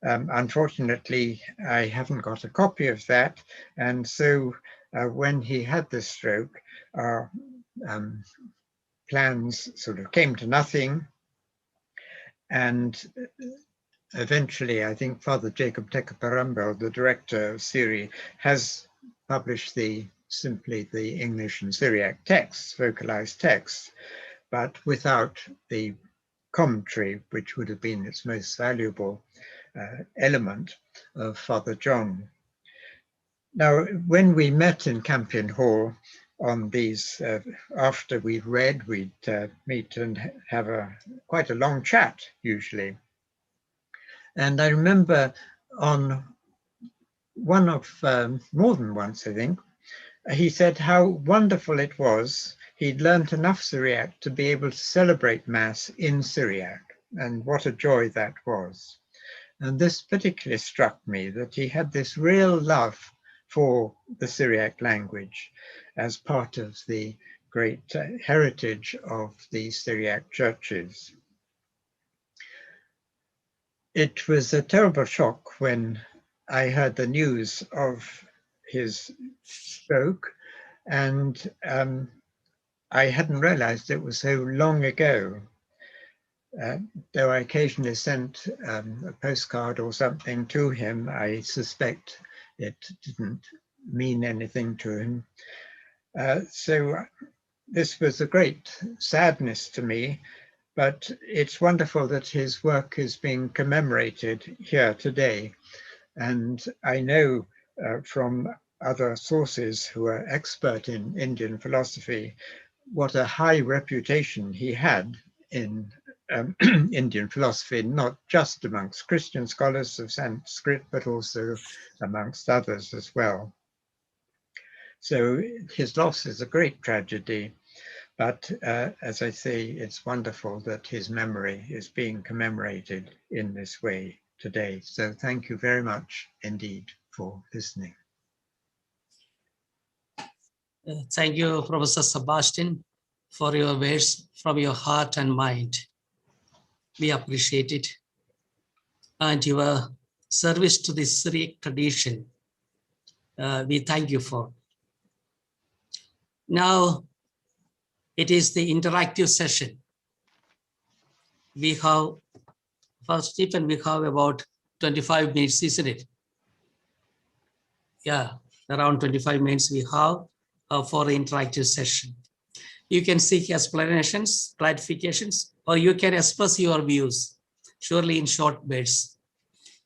Unfortunately, I haven't got a copy of that. And so when he had this stroke, our plans sort of came to nothing. And eventually, I think Father Jacob Tekaparambel, the director of SIRI, has published simply the English and Syriac texts, vocalized texts, but without the commentary, which would have been its most valuable element of Father John. Now, when we met in Campion Hall on these, after we'd read, we'd meet and have quite a long chat usually. And I remember on one of, more than once I think, he said how wonderful it was. He'd learned enough Syriac to be able to celebrate Mass in Syriac, and what a joy that was. And this particularly struck me, that he had this real love for the Syriac language as part of the great heritage of the Syriac churches. It was a terrible shock when I heard the news of his stroke, and I hadn't realized it was so long ago. Though I occasionally sent a postcard or something to him, I suspect it didn't mean anything to him. So this was a great sadness to me, but it's wonderful that his work is being commemorated here today. And I know from other sources who are expert in Indian philosophy what a high reputation he had in Indian philosophy, not just amongst Christian scholars of Sanskrit, but also amongst others as well. So his loss is a great tragedy, but as I say, it's wonderful that his memory is being commemorated in this way today. So thank you very much indeed for listening. Thank you, Professor Sebastian, for your words from your heart and mind. We appreciate it. And your service to the Syriac tradition, we thank you for. Now, it is the interactive session. We have, for Stephen, we have about 25 minutes, isn't it? Yeah, around 25 minutes we have for the interactive session. You can seek explanations, clarifications, or you can express your views, surely in short words.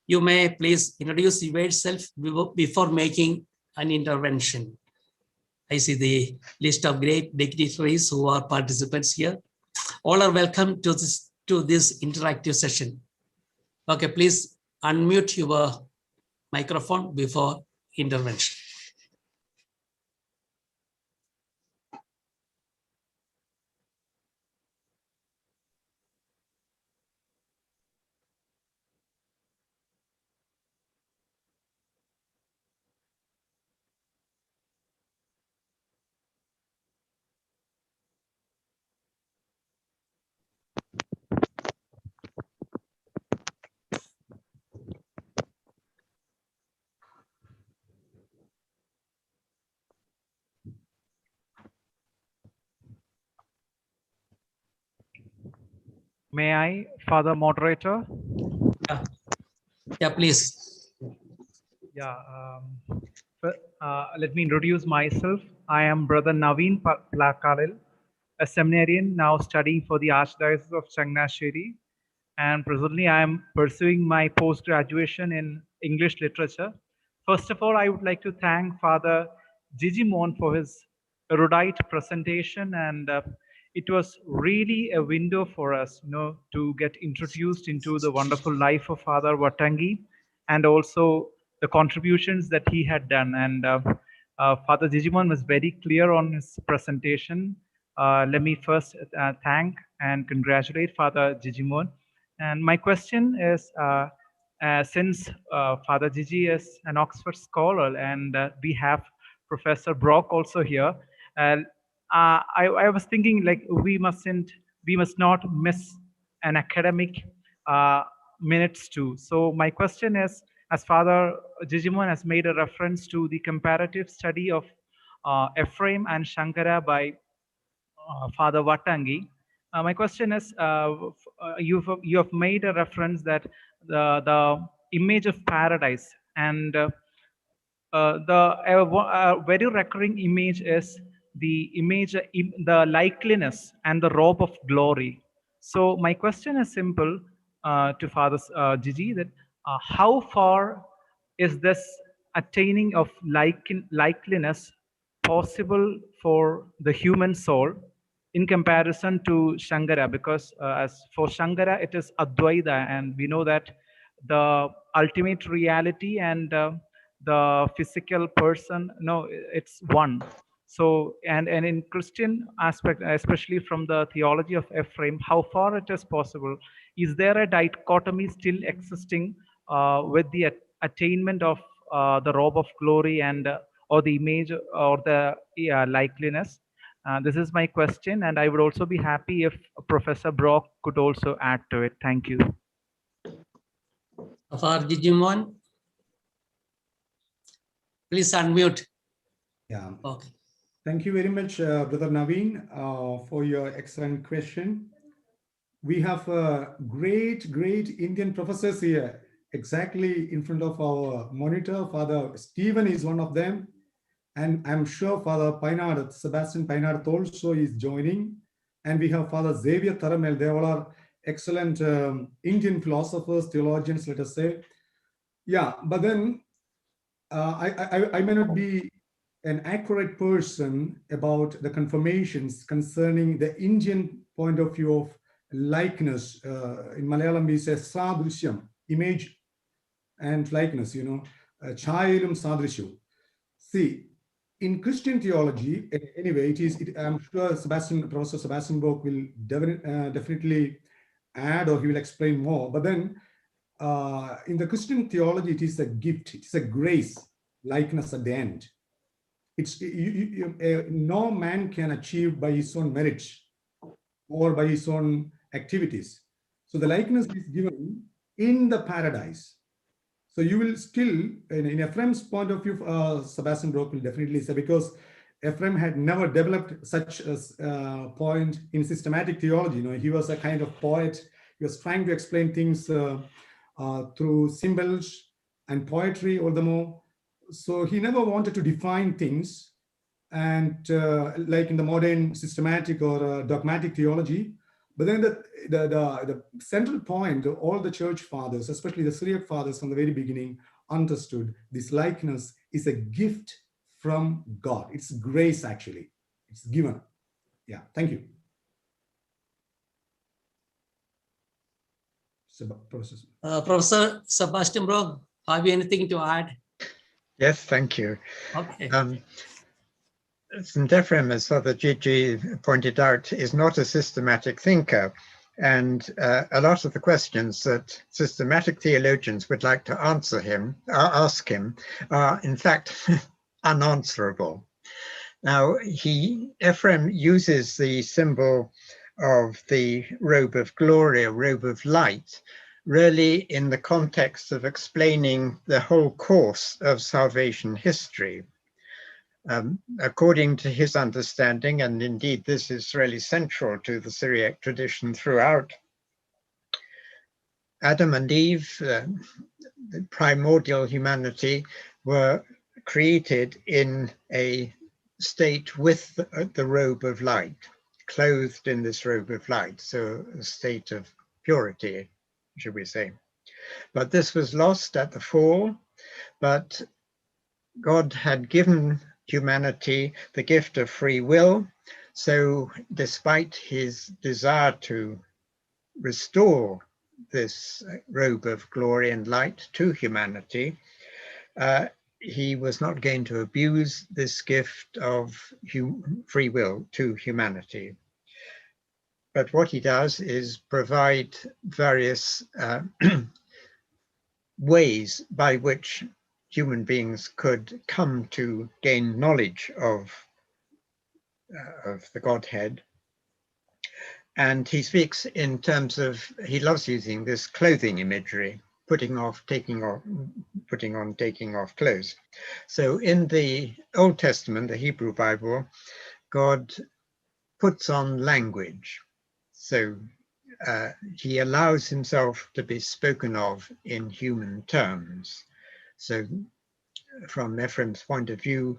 You may please introduce yourself before making an intervention. I see the list of great dignitaries who are participants here. All are welcome to this interactive session. Okay, please unmute your microphone before intervention. May I, Father Moderator? Yeah, please. Yeah. Let me introduce myself. I am Brother Naveen Plakalil, a seminarian now studying for the Archdiocese of Changnasheri. And presently I am pursuing my post-graduation in English literature. First of all, I would like to thank Father Jijimon for his erudite presentation, and it was really a window for us, to get introduced into the wonderful life of Father Vattanky and also the contributions that he had done. And Father Jijimon was very clear on his presentation. Let me first thank and congratulate Father Jijimon. And my question is, since Father Gigi is an Oxford scholar and we have Professor Brock also here, I was thinking like we must not miss an academic minutes too. So my question is, as Father Jijimon has made a reference to the comparative study of Ephraim and Shankara by Father Vattanky. My question is, you have made a reference that the image of paradise and the very recurring image is the image, the likeliness and the robe of glory. So my question is simple to Father Gigi, that how far is this attaining of likeliness possible for the human soul in comparison to Shankara? Because as for Shankara, it is Advaita, and we know that the ultimate reality and the physical person, no, it's one. So, and in Christian aspect, especially from the theology of Ephraim, how far it is possible? Is there a dichotomy still existing with the attainment of the robe of glory and or the image or the likeliness? This is my question, and I would also be happy if Professor Brock could also add to it. Thank you. Father Jijimon. Please unmute. Yeah. Okay. Thank you very much, Brother Naveen, for your excellent question. We have great Indian professors here, exactly in front of our monitor. Father Stephen is one of them. And I'm sure Father Painard, Sebastian Painard also is joining. And we have Father Xavier Taramel. They all are excellent Indian philosophers, theologians, let us say. Yeah, but then I may not be an accurate person about the confirmations concerning the Indian point of view of likeness. In Malayalam, we say sadrishyam, image and likeness, chayilum sadrishu. See, in Christian theology, anyway, I'm sure Professor Sebastian Bock will definitely add, or he will explain more. But then in the Christian theology, it is a gift, it's a grace, likeness at the end. It's no man can achieve by his own merits or by his own activities. So the likeness is given in the paradise. So you will still, in Ephraim's point of view, Sebastian Brock will definitely say, because Ephraim had never developed such a point in systematic theology. He was a kind of poet. He was trying to explain things through symbols and poetry all the more. So he never wanted to define things, and like in the modern systematic or dogmatic theology. But then the central point, all the church fathers, especially the Syriac fathers from the very beginning, understood this likeness is a gift from God. It's grace, actually. It's given. Yeah, thank you. Professor Sebastian Brock, have you anything to add? Yes, thank you. Okay. St. Ephraim, as Father Gigi pointed out, is not a systematic thinker. And a lot of the questions that systematic theologians would like to ask him, are in fact unanswerable. Now, Ephraim uses the symbol of the robe of glory, a robe of light, really in the context of explaining the whole course of salvation history. According to his understanding, and indeed this is really central to the Syriac tradition throughout, Adam and Eve, the primordial humanity, were created in a state with the robe of light, clothed in this robe of light, so a state of purity, should we say. But this was lost at the fall, but God had given humanity the gift of free will. So despite his desire to restore this robe of glory and light to humanity, he was not going to abuse this gift of free will to humanity. But what he does is provide various ways by which human beings could come to gain knowledge of the Godhead. And he speaks in terms of, he loves using this clothing imagery, putting on, taking off clothes. So in the Old Testament, the Hebrew Bible, God puts on language. So he allows himself to be spoken of in human terms. So from Ephraim's point of view,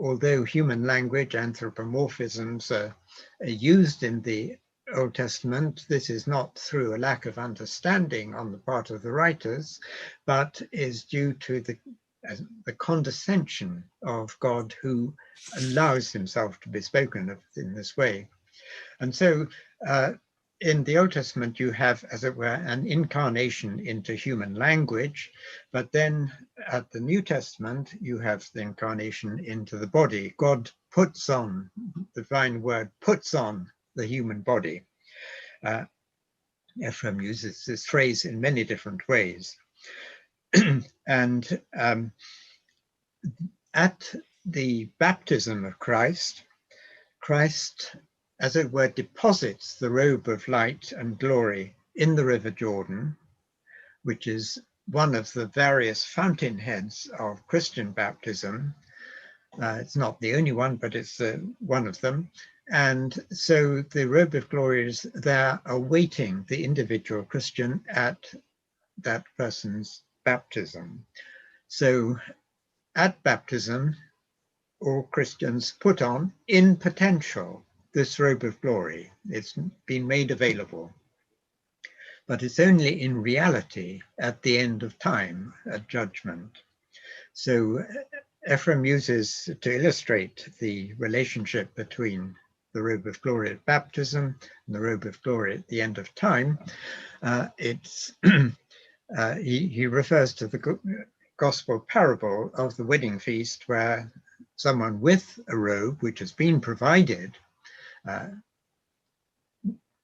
although human language, anthropomorphisms are used in the Old Testament, this is not through a lack of understanding on the part of the writers, but is due to the condescension of God, who allows himself to be spoken of in this way. And so in the Old Testament, you have, as it were, an incarnation into human language, but then at the New Testament, you have the incarnation into the body. God puts on, the divine word puts on the human body. Ephraim uses this phrase in many different ways. And at the baptism of Christ, as it were, deposits the robe of light and glory in the River Jordan, which is one of the various fountainheads of Christian baptism. It's not the only one, but it's one of them. And so the robe of glory is there awaiting the individual Christian at that person's baptism. So at baptism, all Christians put on in potential this robe of glory. It's been made available, but it's only in reality at the end of time, at judgment. So Ephraim uses to illustrate the relationship between the robe of glory at baptism and the robe of glory at the end of time. He refers to the gospel parable of the wedding feast, where someone with a robe which has been provided,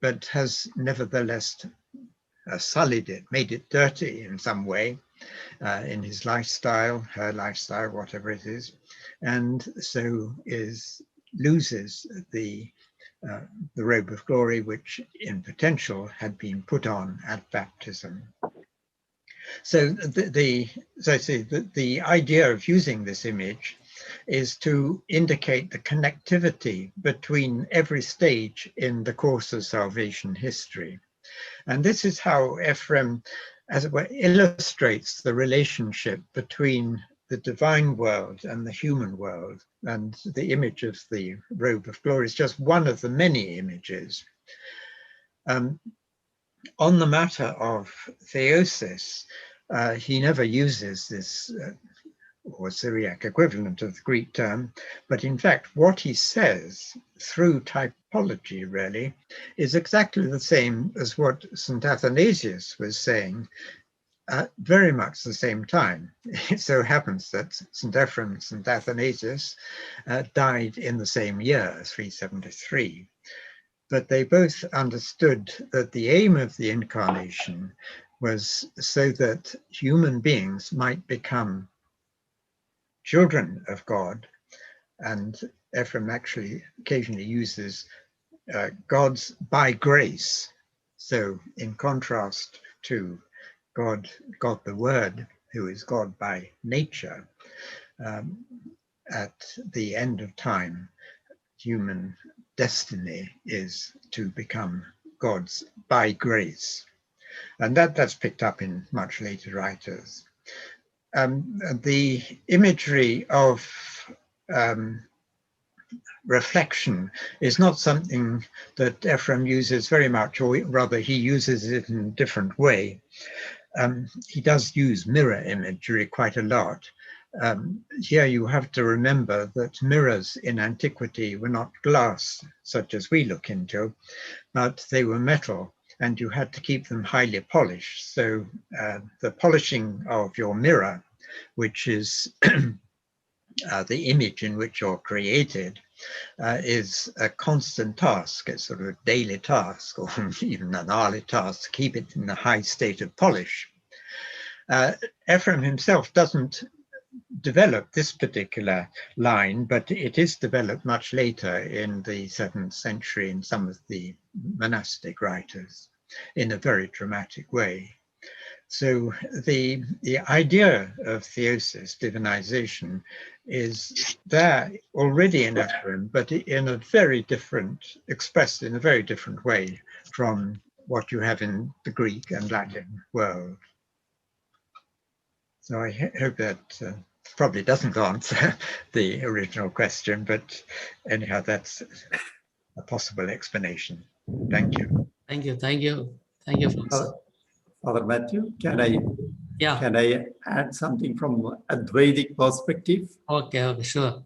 but has nevertheless sullied it, made it dirty in some way, in his lifestyle, her lifestyle, whatever it is, and so loses the robe of glory, which in potential had been put on at baptism. So the idea of using this image is to indicate the connectivity between every stage in the course of salvation history. And this is how Ephraim, as it were, illustrates the relationship between the divine world and the human world. And the image of the robe of glory is just one of the many images. On the matter of theosis, he never uses this or Syriac equivalent of the Greek term, but in fact what he says through typology really is exactly the same as what St. Athanasius was saying at very much the same time. It so happens that St. Ephraim and St. Athanasius died in the same year, 373. But they both understood that the aim of the incarnation was so that human beings might become children of God. And Ephraim actually occasionally uses God's by grace. So in contrast to God the Word, who is God by nature, at the end of time, human destiny is to become God's by grace. And that's picked up in much later writers. The imagery of reflection is not something that Ephraim uses very much, or rather he uses it in a different way. He does use mirror imagery quite a lot. Here you have to remember that mirrors in antiquity were not glass, such as we look into, but they were metal, and you had to keep them highly polished. So the polishing of your mirror, which is the image in which you're created, is a constant task. It's sort of a daily task, or even an hourly task, to keep it in a high state of polish. Ephraim himself doesn't develop this particular line, but it is developed much later in the 7th century in some of the monastic writers in a very dramatic way. So the idea of theosis, divinization, is there already in Ephraim, but in a very different, expressed in a very different way from what you have in the Greek and Latin world. So I hope that probably doesn't answer the original question, but anyhow, that's a possible explanation. Thank you. Thank you. Thank you. Thank you, Professor. Father Matthew, can Yeah. I add something from Advaitic perspective? Okay, sure.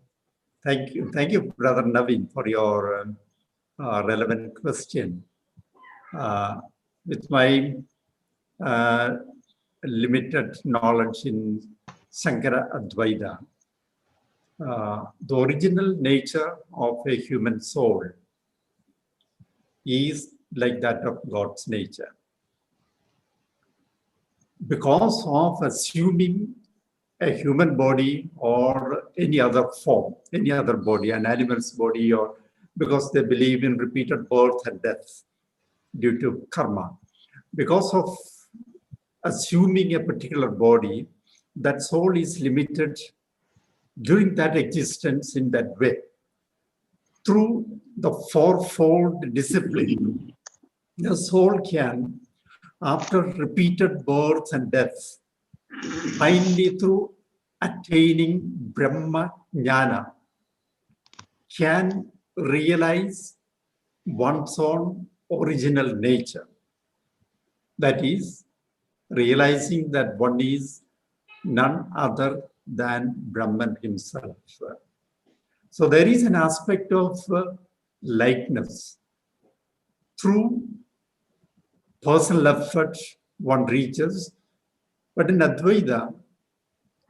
Thank you, Brother Naveen, for your relevant question. With my limited knowledge in Sankara Advaita, the original nature of a human soul is like that of God's nature. Because of assuming a human body or any other form, any other body, an animal's body, or because they believe in repeated birth and death due to karma. Because of assuming a particular body, that soul is limited during that existence in that way. Through the fourfold discipline, the soul can, after repeated births and deaths, finally through attaining Brahma Jnana, can realize one's own original nature. That is, realizing that one is none other than Brahman himself. So there is an aspect of likeness. Through personal effort, one reaches, but in Advaita,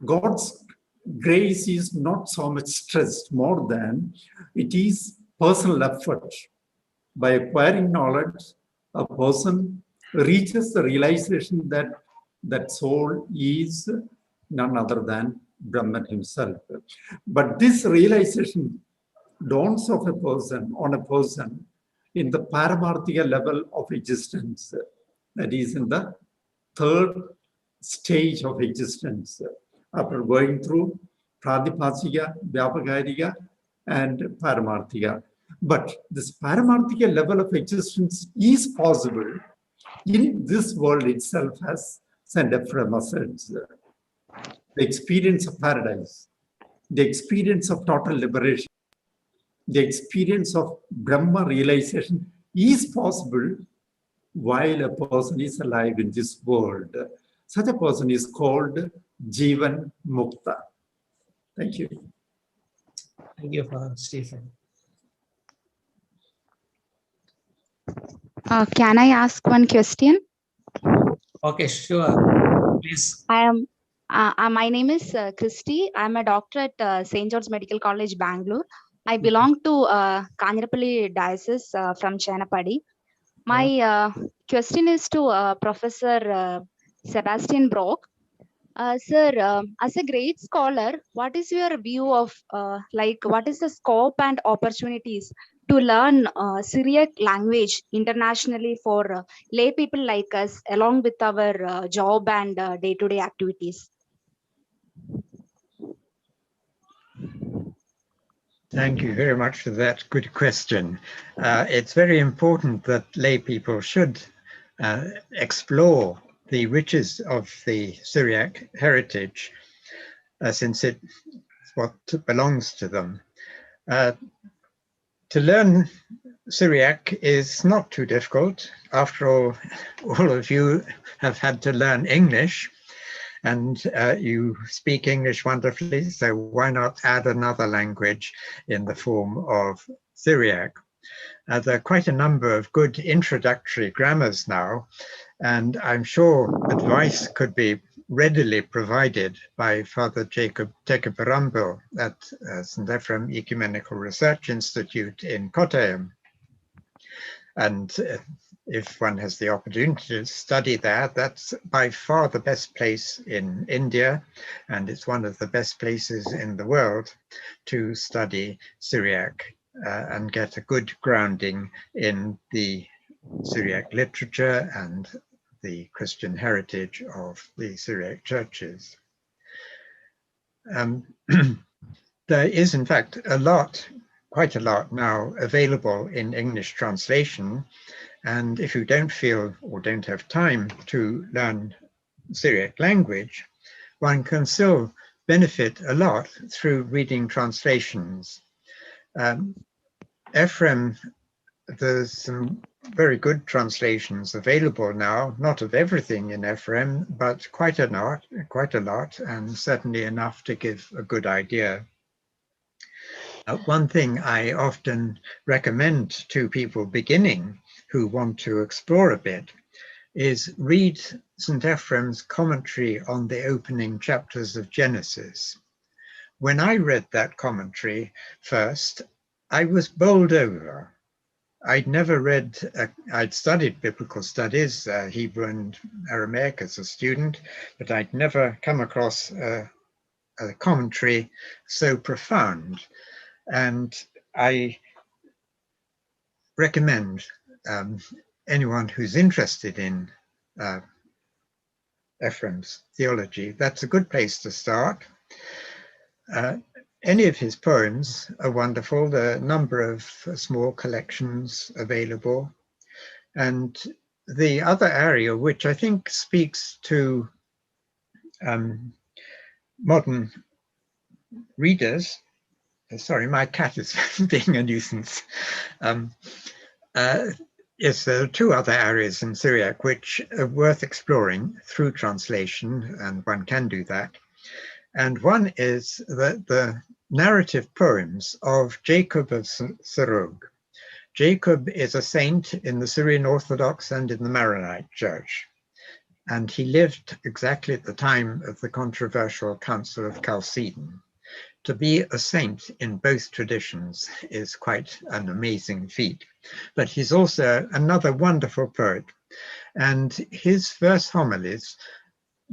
God's grace is not so much stressed, more than it is personal effort. By acquiring knowledge, a person reaches the realization that that soul is none other than Brahman himself. But this realization dawns on a person in the paramarthika level of existence, that is in the third stage of existence, after going through Pradipasika, Vyapakarika, and Paramarthika. But this Paramarthika level of existence is possible in this world itself, as St. Ephrem asserts. The experience of paradise, the experience of total liberation, the experience of Brahma realization is possible while a person is alive in this world. Such a person is called Jivan Mukta. Thank you. Thank you, Father Stephen. Can I ask one question? Okay, sure. Please. My name is Christy. I'm a doctor at St. George's Medical College, Bangalore. I belong to Kanjapalli Diocese from Chenapadi. My question is to Professor Sebastian Brock. Sir, as a great scholar, what is your view of what is the scope and opportunities to learn Syriac language internationally for lay people like us, along with our job and day-to-day activities? Thank you very much for that good question. It's very important that lay people should explore the riches of the Syriac heritage, since it's what belongs to them. To learn Syriac is not too difficult. After all of you have had to learn English, and you speak English wonderfully, so why not add another language in the form of Syriac? There are quite a number of good introductory grammars now, and I'm sure advice could be readily provided by Father Jacob Tekeperambil at St. Ephrem Ecumenical Research Institute in Kottayam. And if one has the opportunity to study there, that's by far the best place in India, and it's one of the best places in the world to study Syriac and get a good grounding in the Syriac literature and the Christian heritage of the Syriac churches. There is, in fact, quite a lot now available in English translation. And if you don't feel or don't have time to learn Syriac language, one can still benefit a lot through reading translations. Ephrem, there's some very good translations available now, not of everything in Ephrem, but quite a lot, and certainly enough to give a good idea. One thing I often recommend to people beginning who want to explore a bit is read St. Ephrem's commentary on the opening chapters of Genesis. When I read that commentary first, I was bowled over. I'd never read, I'd studied biblical studies, Hebrew and Aramaic as a student, but I'd never come across a commentary so profound. And I recommend anyone who's interested in Ephraim's theology. That's a good place to start. Any of his poems are wonderful. There are a number of small collections available. And the other area, which I think speaks to modern readers, sorry, my cat is being a nuisance, is there are two other areas in Syriac which are worth exploring through translation, and one can do that. And one is the narrative poems of Jacob of Serug. Jacob is a saint in the Syrian Orthodox and in the Maronite Church. And he lived exactly at the time of the controversial Council of Chalcedon. To be a saint in both traditions is quite an amazing feat. But he's also another wonderful poet. And his verse homilies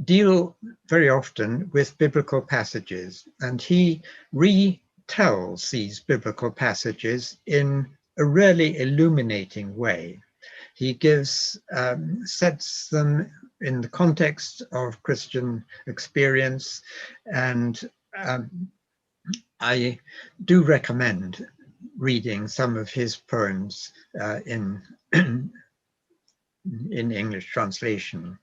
deal very often with biblical passages. And he retells these biblical passages in a really illuminating way. He gives, sets them in the context of Christian experience, and I do recommend reading some of his poems in English translation.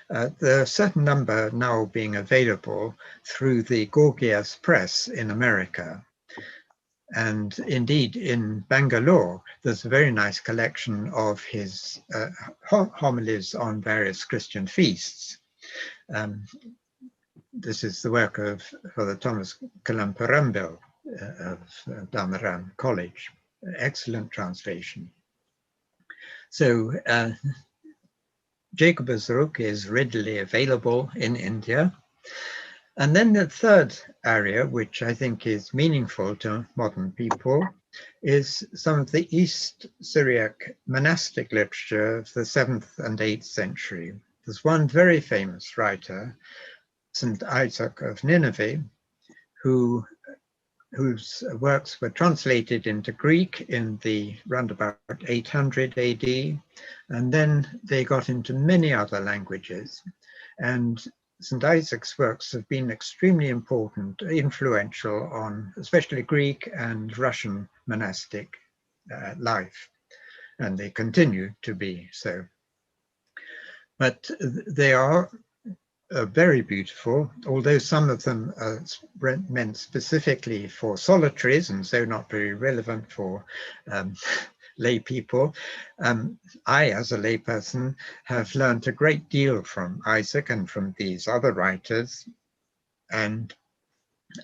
There are a certain number now being available through the Gorgias Press in America. And indeed, in Bangalore, there's a very nice collection of his homilies on various Christian feasts. This is the work of Father Thomas Kalamparambil of Damaram College. Excellent translation. So Jacob of Serug is readily available in India. And then the third area, which I think is meaningful to modern people, is some of the East Syriac monastic literature of the 7th and 8th century. There's one very famous writer, St. Isaac of Nineveh, whose works were translated into Greek in the roundabout 800 AD, and then they got into many other languages. And St. Isaac's works have been extremely important, influential on especially Greek and Russian monastic life, and they continue to be so. But they are very beautiful, although some of them are meant specifically for solitaries and so not very relevant for lay people. I, as a lay person, have learned a great deal from Isaac and from these other writers, and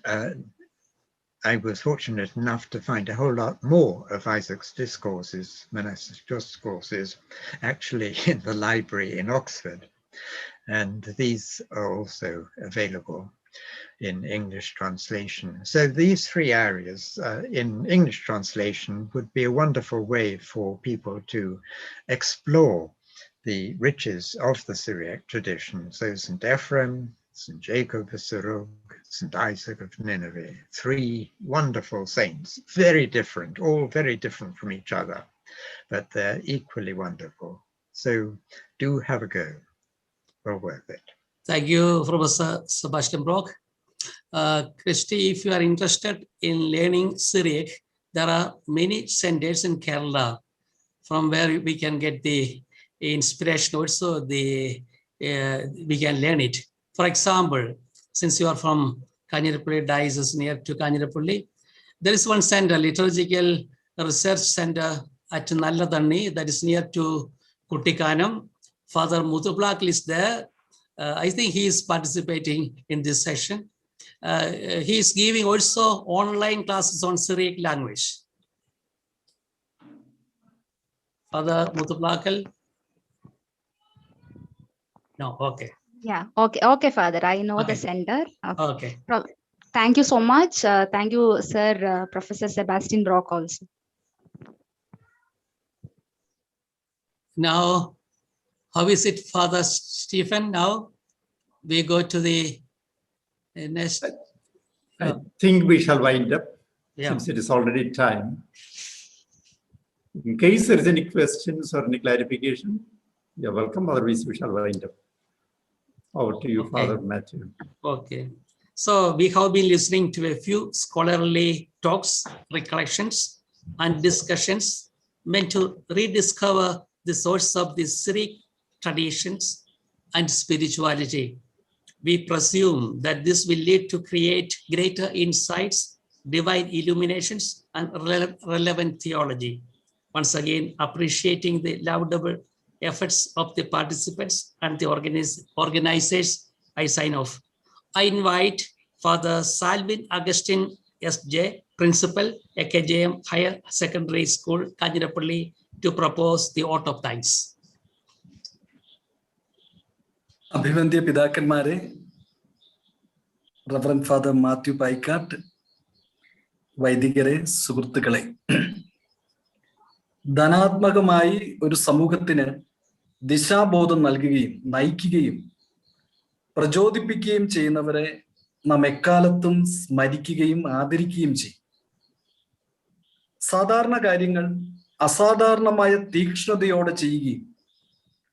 I was fortunate enough to find a whole lot more of Isaac's discourses, monastic discourses, actually in the library in Oxford. And these are also available in English translation. So these three areas in English translation would be a wonderful way for people to explore the riches of the Syriac tradition. So St. Ephraim, St. Jacob of Serug, St. Isaac of Nineveh, three wonderful saints, very different, all very different from each other, but they're equally wonderful. So do have a go. Well worth it. Thank you, Professor Sebastian Brock. Christy, if you are interested in learning Syriac, there are many centers in Kerala from where we can get the inspiration also, we can learn it. For example, since you are from Kanyarapalli diocese near to Kanyarapalli, there is one center, liturgical research center at Nalladanni, that is near to Kuttikanam. Father Muthuplakal is there. I think he is participating in this session. He is giving also online classes on Syriac language. Father Muthuplakal? No, okay. Yeah, okay, Father. I know Okay. the center. Okay. Thank you so much. Thank you, Sir, Professor Sebastian Brock also. Now, how is it, Father Stephen? Now we go to the next. I think we shall wind up Yeah. since it is already time. In case there is any questions or any clarification, you're welcome. Otherwise, we shall wind up. Over to you, Okay. Father Matthew. Okay. So we have been listening to a few scholarly talks, recollections, and discussions meant to rediscover the source of the Syriac traditions and spirituality. We presume that this will lead to create greater insights, divine illuminations, and relevant theology. Once again, appreciating the laudable efforts of the participants and the organizers, I sign off. I invite Father Salvin Augustine S.J., Principal, AKJM Higher Secondary School, Kanjirapalli, to propose the vote of thanks. അഭിവന്ദ്യ പിതാക്കന്മാരെ, reverend father Mathew Paikkat, വൈദികരെ, സുഹൃത്തുക്കളെ, ധനാത്മകമായി ഒരു സമൂഹത്തിന് ദിശാബോധം നൽകുകയും നയിക്കുകയും പ്രചോദിപ്പിക്കുകയും ചെയ്യുന്നവരെ നാം എക്കാലത്തും സ്മരിക്കുകയും ആദരിക്കുകയും ചെയ്യും. സാധാരണ കാര്യങ്ങൾ അസാധാരണമായ തീക്ഷ്ണതയോടെ ചെയ്യുകയും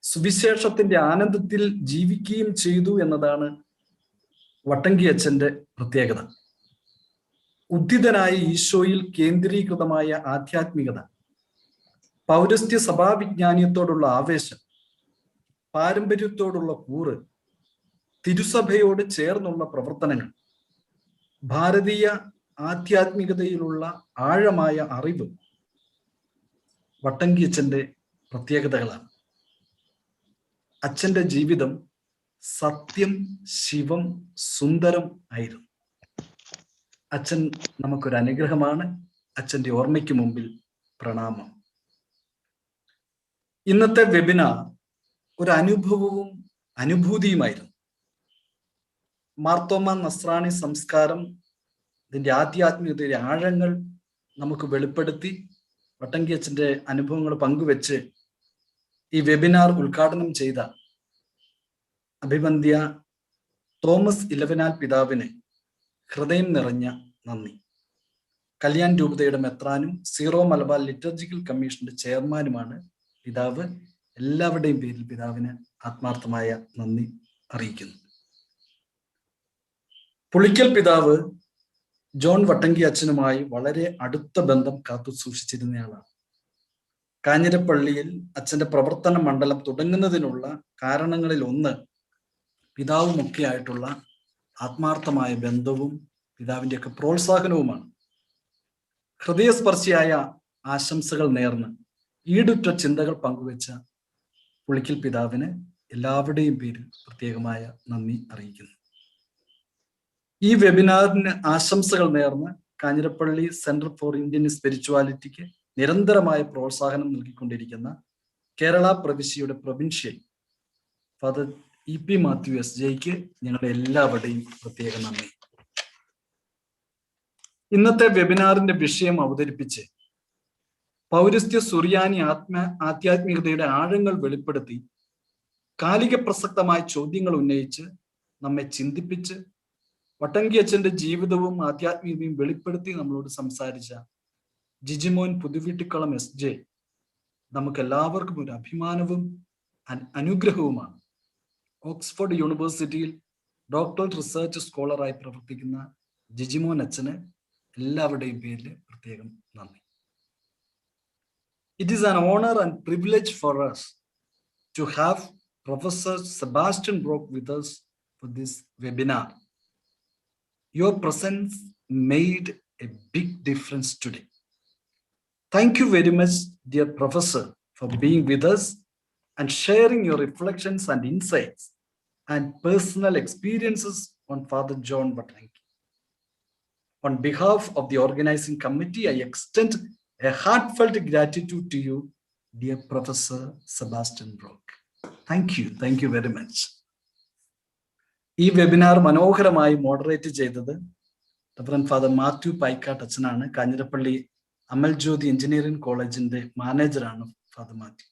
സുവിശേഷത്തിന്റെ ആനന്ദത്തിൽ ജീവിക്കുകയും ചെയ്തു എന്നതാണ് വട്ടങ്കി അച്ഛന്റെ പ്രത്യേകത. ഉദ്ധിതനായ ഈശോയിൽ കേന്ദ്രീകൃതമായ ആധ്യാത്മികത, പൗരസ്ത്യ സഭാവിജ്ഞാനീയത്തോടുള്ള ആവേശം, പാരമ്പര്യത്തോടുള്ള കൂറ്, തിരുസഭയോട് ചേർന്നുള്ള പ്രവർത്തനങ്ങൾ, ഭാരതീയ ആധ്യാത്മികതയിലുള്ള ആഴമായ അറിവ് വട്ടങ്കി അച്ഛന്റെ പ്രത്യേകതകളാണ്. അച്ഛന്റെ ജീവിതം സത്യം, ശിവം, സുന്ദരം ആയിരുന്നു. അച്ഛൻ നമുക്കൊരു അനുഗ്രഹമാണ്. അച്ഛന്റെ ഓർമ്മയ്ക്ക് മുമ്പിൽ പ്രണാമം. ഇന്നത്തെ വെബിനാർ ഒരു അനുഭവവും അനുഭൂതിയുമായിരുന്നു. മാർത്തോമ നസ്രാണി സംസ്കാരം, ഇതിന്റെ ആധ്യാത്മികതയുടെ ആഴങ്ങൾ നമുക്ക് വെളിപ്പെടുത്തി വട്ടങ്കി അച്ഛന്റെ അനുഭവങ്ങൾ പങ്കുവെച്ച് ഈ വെബിനാർ ഉദ്ഘാടനം ചെയ്ത അഭിവന്ദ്യ തോമസ് ഇലവനാൽ പിതാവിന് ഹൃദയം നിറഞ്ഞ നന്ദി. കല്യാൺ രൂപതയുടെ മെത്രാനും സീറോ മലബാർ ലിറ്റർജിക്കൽ കമ്മീഷന്റെ ചെയർമാനുമാണ് പിതാവ്. എല്ലാവരുടെയും പേരിൽ പിതാവിന് ആത്മാർത്ഥമായ നന്ദി അറിയിക്കുന്നു. പുളിക്കൽ പിതാവ് ജോൺ വട്ടങ്കി അച്ഛനുമായി വളരെ അടുത്ത ബന്ധം കാത്തു സൂക്ഷിച്ചിരുന്നയാളാണ്. കാഞ്ഞിരപ്പള്ളിയിൽ അച്ഛന്റെ പ്രവർത്തന മണ്ഡലം തുടങ്ങുന്നതിനുള്ള കാരണങ്ങളിൽ ഒന്ന് പിതാവുമൊക്കെ ആയിട്ടുള്ള ആത്മാർത്ഥമായ ബന്ധവും പിതാവിൻ്റെയൊക്കെ പ്രോത്സാഹനവുമാണ്. ഹൃദയസ്പർശിയായ ആശംസകൾ നേർന്ന് ഈടുറ്റ ചിന്തകൾ പങ്കുവെച്ച പുളിക്കൽ പിതാവിന് എല്ലാവരുടെയും പേരിൽ പ്രത്യേകമായ നന്ദി അറിയിക്കുന്നു. ഈ വെബിനാറിന് ആശംസകൾ നേർന്ന് കാഞ്ഞിരപ്പള്ളി സെന്റർ ഫോർ ഇന്ത്യൻ സ്പിരിച്വാലിറ്റിക്ക് നിരന്തരമായ പ്രോത്സാഹനം നൽകിക്കൊണ്ടിരിക്കുന്ന കേരള പ്രവിശ്യയുടെ പ്രൊവിൻഷ്യൽ ഫാദർ EP മാത്യു SJക്ക് ഞങ്ങളുടെ എല്ലാവരുടെയും പ്രത്യേക നന്ദി. ഇന്നത്തെ വെബിനാറിന്റെ വിഷയം അവതരിപ്പിച്ച് പൗരസ്ത്യ സുറിയാനി ആധ്യാത്മികതയുടെ ആഴങ്ങൾ വെളിപ്പെടുത്തി കാലിക പ്രസക്തമായ ചോദ്യങ്ങൾ ഉന്നയിച്ച് നമ്മെ ചിന്തിപ്പിച്ച് വട്ടങ്കി അച്ഛന്റെ ജീവിതവും ആധ്യാത്മികതയും വെളിപ്പെടുത്തി നമ്മളോട് സംസാരിച്ച ജിജിമോൻ പുതുവീട്ടിക്കളം SJ നമുക്ക് എല്ലാവർക്കും ഒരു അഭിമാനവും അനുഗ്രഹവുമാണ്. ഓക്സ്ഫോർഡ് യൂണിവേഴ്സിറ്റിയിൽ ഡോക്ടറൽ റിസർച്ച് സ്കോളറായി പ്രവർത്തിക്കുന്ന ജിജിമോൻ അച്ഛന് എല്ലാവരുടെയും പേരിൽ പ്രത്യേകം നന്ദി. It is an honor and privilege for us to have Professor Sebastian Brock with us for this webinar. Your presence made a big difference today. Thank you very much, dear Professor, for being with us and sharing your reflections and insights and personal experiences on Father John Vattanky. On behalf of the organizing committee, I extend a heartfelt gratitude to you, dear Professor Sebastian Brock. Thank you very much. ഈ webinar മനോഹരമായി moderate ചെയ്തത് reverend father Mathew Paikkatt അച്ഛനാണ്. Kanjirappally Amal Jyothi engineering കോളേജിന്റെ മാനേജറാണ് father Mathew.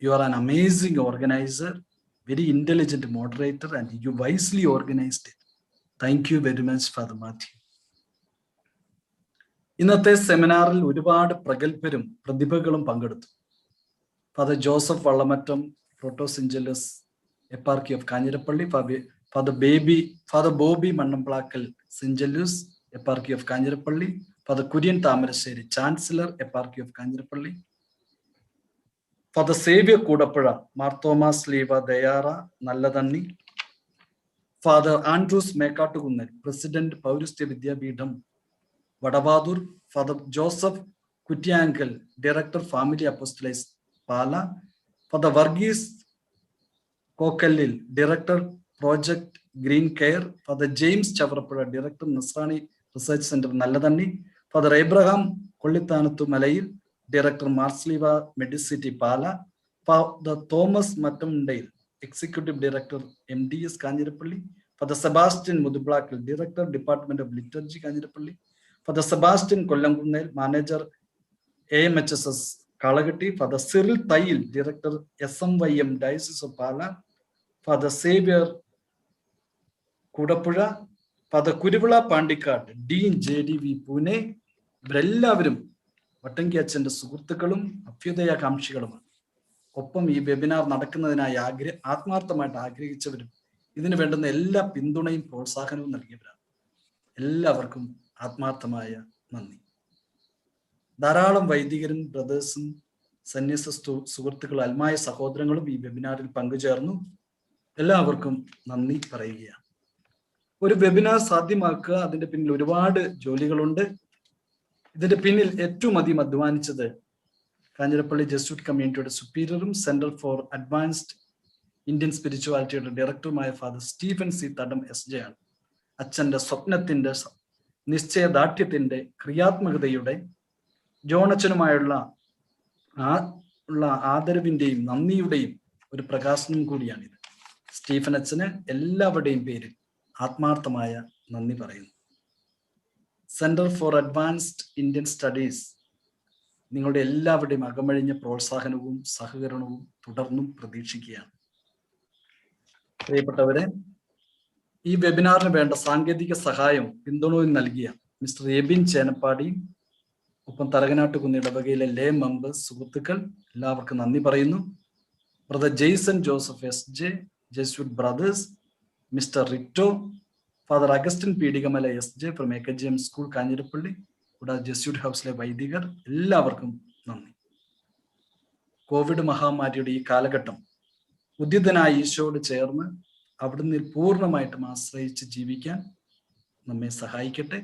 You are an amazing organizer, very intelligent moderator, and you wisely organized it. Thank you very much, Father Matthew. ഇന്നത്തെ സെമിനാറിൽ ഒരുപാട് പ്രഗത്ഭരും പ്രതിഭകളും പങ്കെടുത്തു. Father Joseph Vallamattam, protosyncellus, Eparchy of Kanjirappalli, Father Bobby Manamplakal, St. Julius, Eparchy of Kanjirappalli, Father Kurian Tamaraseri, Chancellor, Eparchy of Kanjirappalli, Father Xavier Kodapura, Marthoma Sleva Dayara, Nalladanni, Father Andrews Mekatugunne, President Pauliste Vidyabidam, Vadavadur, Father Joseph Kutiankal, Director Family Apostolics Pala, Father Varghese Kokalil, Director Project Green Care, Father James Chavrapura, Director Nasrani Research Center Nalladanni, Father Abraham Kolithanathu Malayil, Director Marsliva Medicity Pala, Father Thomas Matumdale, Executive Director MDS Kanjirappalli, Father Sebastian Mudublakal, Director Department of Liturgy Kanjirappalli, Father Sebastian Kollangunnel, Manager AMHSS Kalagatti, Father Cyril Tayil, Director SMYM Diocese of Pala, Father Xavier Kudapura, Father Kurivula Pandikad, Dean JDV Pune, ഇവരെല്ലാവരും വട്ടങ്കി അച്ഛന്റെ സുഹൃത്തുക്കളും അഭ്യുദയ കാംക്ഷികളുമാണ്. ഒപ്പം ഈ webinar നടക്കുന്നതിനായി ആത്മാർത്ഥമായിട്ട് ആഗ്രഹിച്ചവരും ഇതിനു വേണ്ടുന്ന എല്ലാ പിന്തുണയും പ്രോത്സാഹനവും നൽകിയവരാണ്. എല്ലാവർക്കും ആത്മാർത്ഥമായ നന്ദി. ധാരാളം വൈദികരും ബ്രദേഴ്സും സന്യാസ സുഹൃത്തുക്കളും അൽമായ സഹോദരങ്ങളും ഈ വെബിനാറിൽ പങ്കുചേർന്നു. എല്ലാവർക്കും നന്ദി പറയുകയാണ്. ഒരു വെബിനാർ സാധ്യമാക്കുക, അതിന്റെ പിന്നിൽ ഒരുപാട് ജോലികളുണ്ട്. ഇതിന്റെ പിന്നിൽ ഏറ്റവും അധികം അധ്വാനിച്ചത് കാഞ്ഞിരപ്പള്ളി ജെസ്യൂട്ട് കമ്മ്യൂണിറ്റിയുടെ സുപ്പീരിയറും സെന്റർ ഫോർ അഡ്വാൻസ്ഡ് ഇന്ത്യൻ സ്പിരിച്വാലിറ്റിയുടെ ഡയറക്ടറുമായ ഫാദർ സ്റ്റീഫൻ സി തടം SJ ആണ്. അച്ഛന്റെ സ്വപ്നത്തിന്റെ, നിശ്ചയദാർഢ്യത്തിന്റെ, ക്രിയാത്മകതയുടെ, ജോണച്ചനുമായുള്ള ആദരവിന്റെയും നന്ദിയുടെയും ഒരു പ്രകാശനം കൂടിയാണിത്. സ്റ്റീഫൻ അച്ഛന് എല്ലാവരുടെയും പേരിൽ ആത്മാർത്ഥമായ നന്ദി പറയുന്നു. Centre for advanced Indian studies നിങ്ങളുടെ എല്ലാവരുടെയും അകമഴിഞ്ഞ പ്രോത്സാഹനവും സഹകരണവും തുടർന്നും പ്രതീക്ഷിക്കുകയാണ്. പ്രിയപ്പെട്ടവരെ, ഈ വെബിനാറിന് വേണ്ട സാങ്കേതിക സഹായം പിന്തുണയും നൽകിയ മിസ്റ്റർ എബിൻ ചേനപ്പാടിയും ഒപ്പം തരകനാട്ടുകുന്ന് ഇടവകയിലെ ലേ മെമ്പേഴ്സ് സുഹൃത്തുക്കൾ എല്ലാവർക്കും നന്ദി പറയുന്നു. Brother Jaison Joseph SJ, Jesuit brothers, mister Ritto, father Augustine Peedikamala SJ from AKGM school Kanjirappally, കൂടാതെ ജെസ്യൂട്ട് ഹൗസിലെ വൈദികർ, എല്ലാവർക്കും നന്ദി. കോവിഡ് മഹാമാരിയുടെ ഈ കാലഘട്ടം ഉദ്യതനായ ഈശോയോട് ചേർന്ന് അവിടുന്ന് പൂർണ്ണമായിട്ടും ആശ്രയിച്ച് ജീവിക്കാൻ നമ്മെ സഹായിക്കട്ടെ.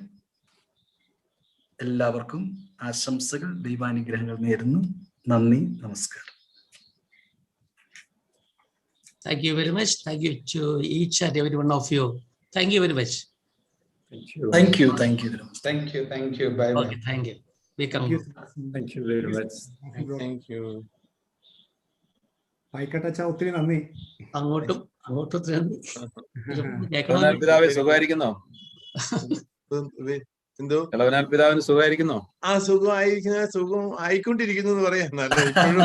എല്ലാവർക്കും ആശംസകൾ, ദൈവാനുഗ്രഹങ്ങൾ നേരുന്നു. നന്ദി, നമസ്കാരം. Thank you very much. Thank you to each and every one of you. Thank you very much. Thank you. Thank you very much. Thank you. Bye. Okay, thank you. We come. Thank you very much. Thank you. പായിക്കട്ടച്ച ഒത്തിരി നന്ദി. അങ്ങോട്ടും നന്ദി. പിതാവ് സുഖമായിരിക്കുന്നോ? എന്തോ ഇളവനാൽ പിതാവിന് സുഖമായിരിക്കുന്നോ? സുഖം ആയിക്കൊണ്ടിരിക്കുന്നു എന്ന് പറയാൻ നല്ല ഇപ്പോഴും.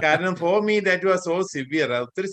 കാരണം for me that was so severe. ഒത്തിരി